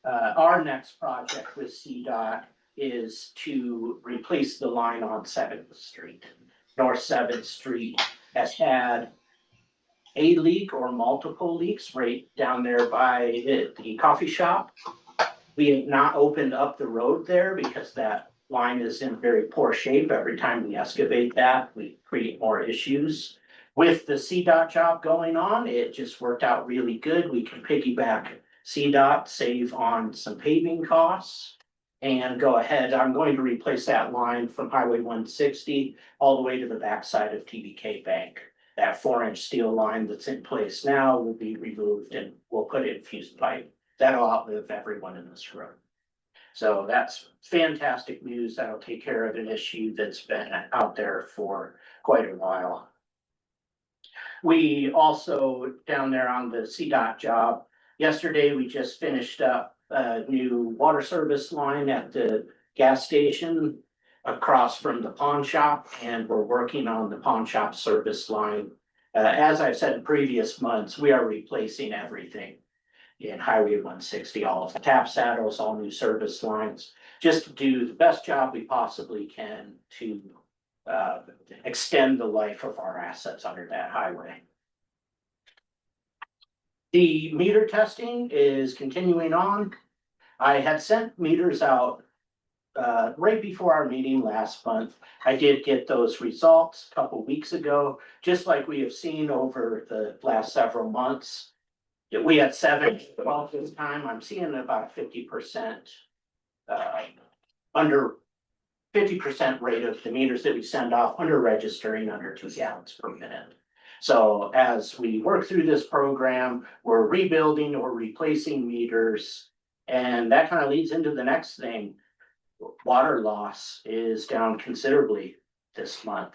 our next project with CDOT is to replace the line on 7th Street. North 7th Street has had a leak or multiple leaks right down there by the coffee shop. We have not opened up the road there because that line is in very poor shape. Every time we excavate that, we create more issues. With the CDOT job going on, it just worked out really good. We can piggyback CDOT, save on some paving costs, and go ahead. I'm going to replace that line from Highway 160 all the way to the backside of TBK Bank. That 4-inch steel line that's in place now will be removed and we'll put in fused pipe. That'll outlive everyone in this room. So that's fantastic news. That'll take care of an issue that's been out there for quite a while. We also, down there on the CDOT job, yesterday we just finished up a new water service line at the gas station across from the pawn shop, and we're working on the pawn shop service line. As I've said in previous months, we are replacing everything in Highway 160, all of the tap saddles, all new service lines, just to do the best job we possibly can to extend the life of our assets under that highway. The meter testing is continuing on. I had sent meters out right before our meeting last month. I did get those results a couple weeks ago, just like we have seen over the last several months. We had 712 this time. I'm seeing about 50%, under 50% rate of the meters that we send off under registering under 2 gallons per minute. So as we work through this program, we're rebuilding or replacing meters. And that kind of leads into the next thing. Water loss is down considerably this month.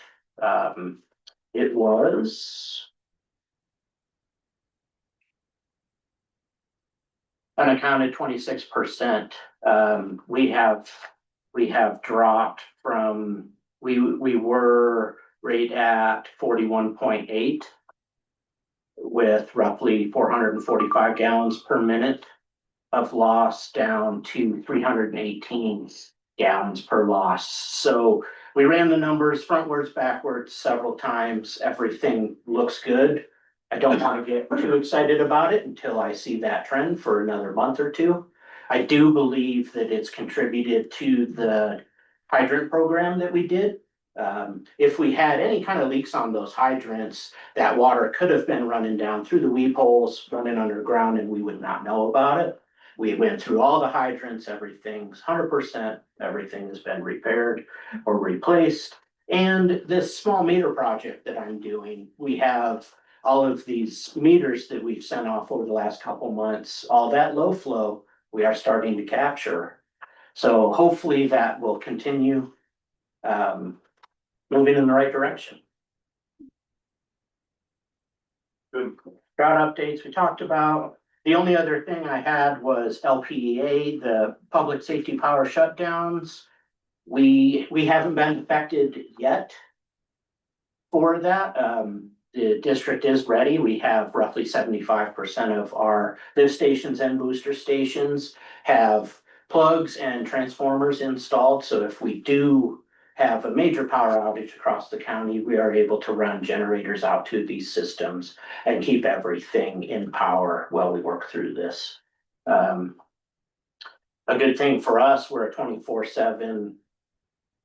It was unaccounted 26%. We have dropped from, we were right at 41.8 with roughly 445 gallons per minute of loss, down to 318 gallons per loss. So we ran the numbers frontwards, backwards several times. Everything looks good. I don't want to get too excited about it until I see that trend for another month or two. I do believe that it's contributed to the hydrant program that we did. If we had any kind of leaks on those hydrants, that water could have been running down through the weep holes, running underground, and we would not know about it. We went through all the hydrants, everything's 100%, everything has been repaired or replaced. And this small meter project that I'm doing, we have all of these meters that we've sent off over the last couple months, all that low flow, we are starting to capture. So hopefully that will continue moving in the right direction. Good. Drought updates we talked about. The only other thing I had was LPEA, the public safety power shutdowns. We haven't been affected yet for that. The district is ready. We have roughly 75% of our lift stations and booster stations have plugs and transformers installed. So if we do have a major power outage across the county, we are able to run generators out to these systems and keep everything in power while we work through this. A good thing for us, we're a 24/7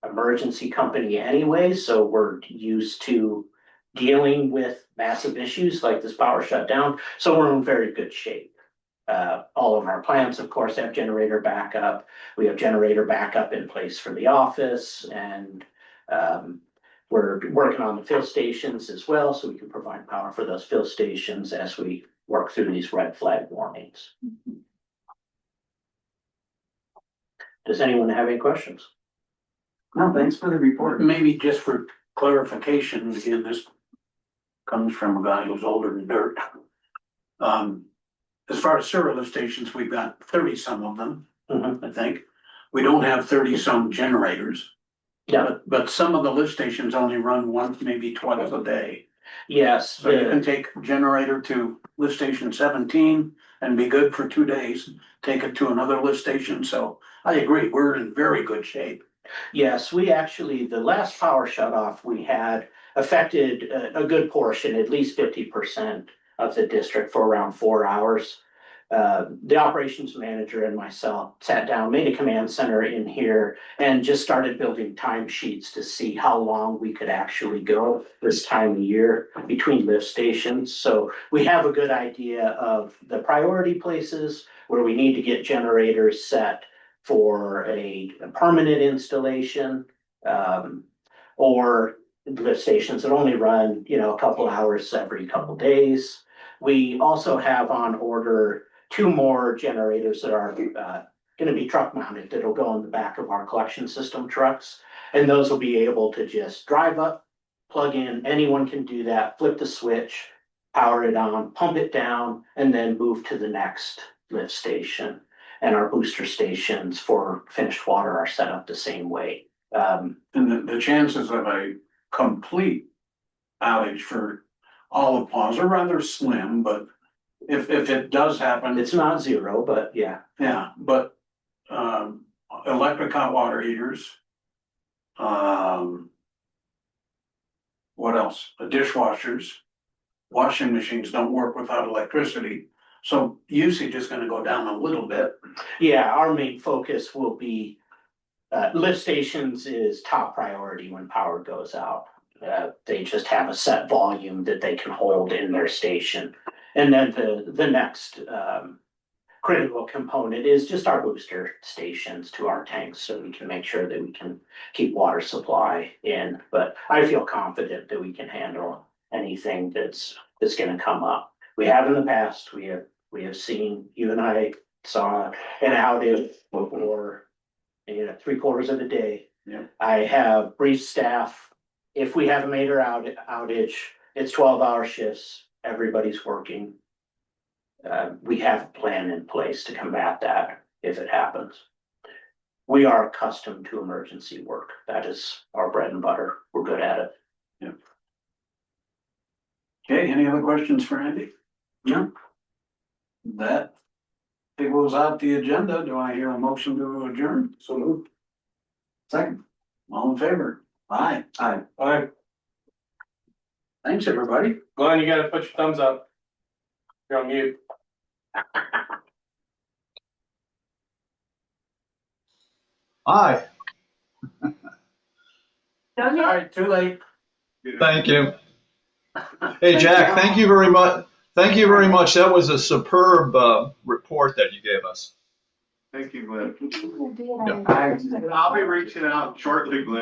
emergency company anyway, so we're used to dealing with massive issues like this power shutdown. So we're in very good shape. All of our plants, of course, have generator backup. We have generator backup in place for the office, and we're working on the fill stations as well, so we can provide power for those fill stations as we work through these red flag warnings. Does anyone have any questions? No, thanks for the report. Maybe just for clarification, again, this comes from a guy who's older than dirt. As far as sewer lift stations, we've got 30 some of them, I think. We don't have 30 some generators. Yeah. But some of the lift stations only run once, maybe twice a day. Yes. So you can take a generator to lift station 17 and be good for 2 days, take it to another lift station. So I agree, we're in very good shape. Yes, we actually, the last power shut off we had affected a good portion, at least 50% of the district for around 4 hours. The operations manager and myself sat down, made a command center in here, and just started building timesheets to see how long we could actually go this time of year between lift stations. So we have a good idea of the priority places where we need to get generators set for a permanent installation, or lift stations that only run, a couple hours every couple days. We also have on order 2 more generators that are gonna be truck mounted, that'll go on the back of our collection system trucks. And those will be able to just drive up, plug in, anyone can do that, flip the switch, power it on, pump it down, and then move to the next lift station. And our booster stations for finished water are set up the same way. And the chances of a complete outage for all of Paws are rather slim, but if it does happen. It's not zero, but yeah. Yeah, but electric hot water heaters, What else? The dishwashers, washing machines don't work without electricity. So usage is gonna go down a little bit. Yeah, our main focus will be, lift stations is top priority when power goes out. They just have a set volume that they can hold in their station. And then the next, critical component is just our booster stations to our tanks, so we can make sure that we can keep water supply in. But I feel confident that we can handle anything that's gonna come up. We have in the past, we have seen, you and I saw an outage before, 3/4 of the day. Yeah. I have brief staff. If we have a major outage, it's 12-hour shifts, everybody's working. We have a plan in place to combat that if it happens. We are accustomed to emergency work. That is our bread and butter. We're good at it. Okay, any other questions for Andy? No? That figures out the agenda. Do I hear a motion to adjourn? So moved. Second. All in favor? Aye. Aye. Alright, Thanks, everybody. Glenn, you gotta put your thumbs up. You're on mute. Aye, Don't you? Alright, too late. thank you. Hey, Jack, thank you very much. Thank you very much. That was a superb report that you gave us. Thank you, Glenn. Aye. I'll be reaching out shortly, Glenn.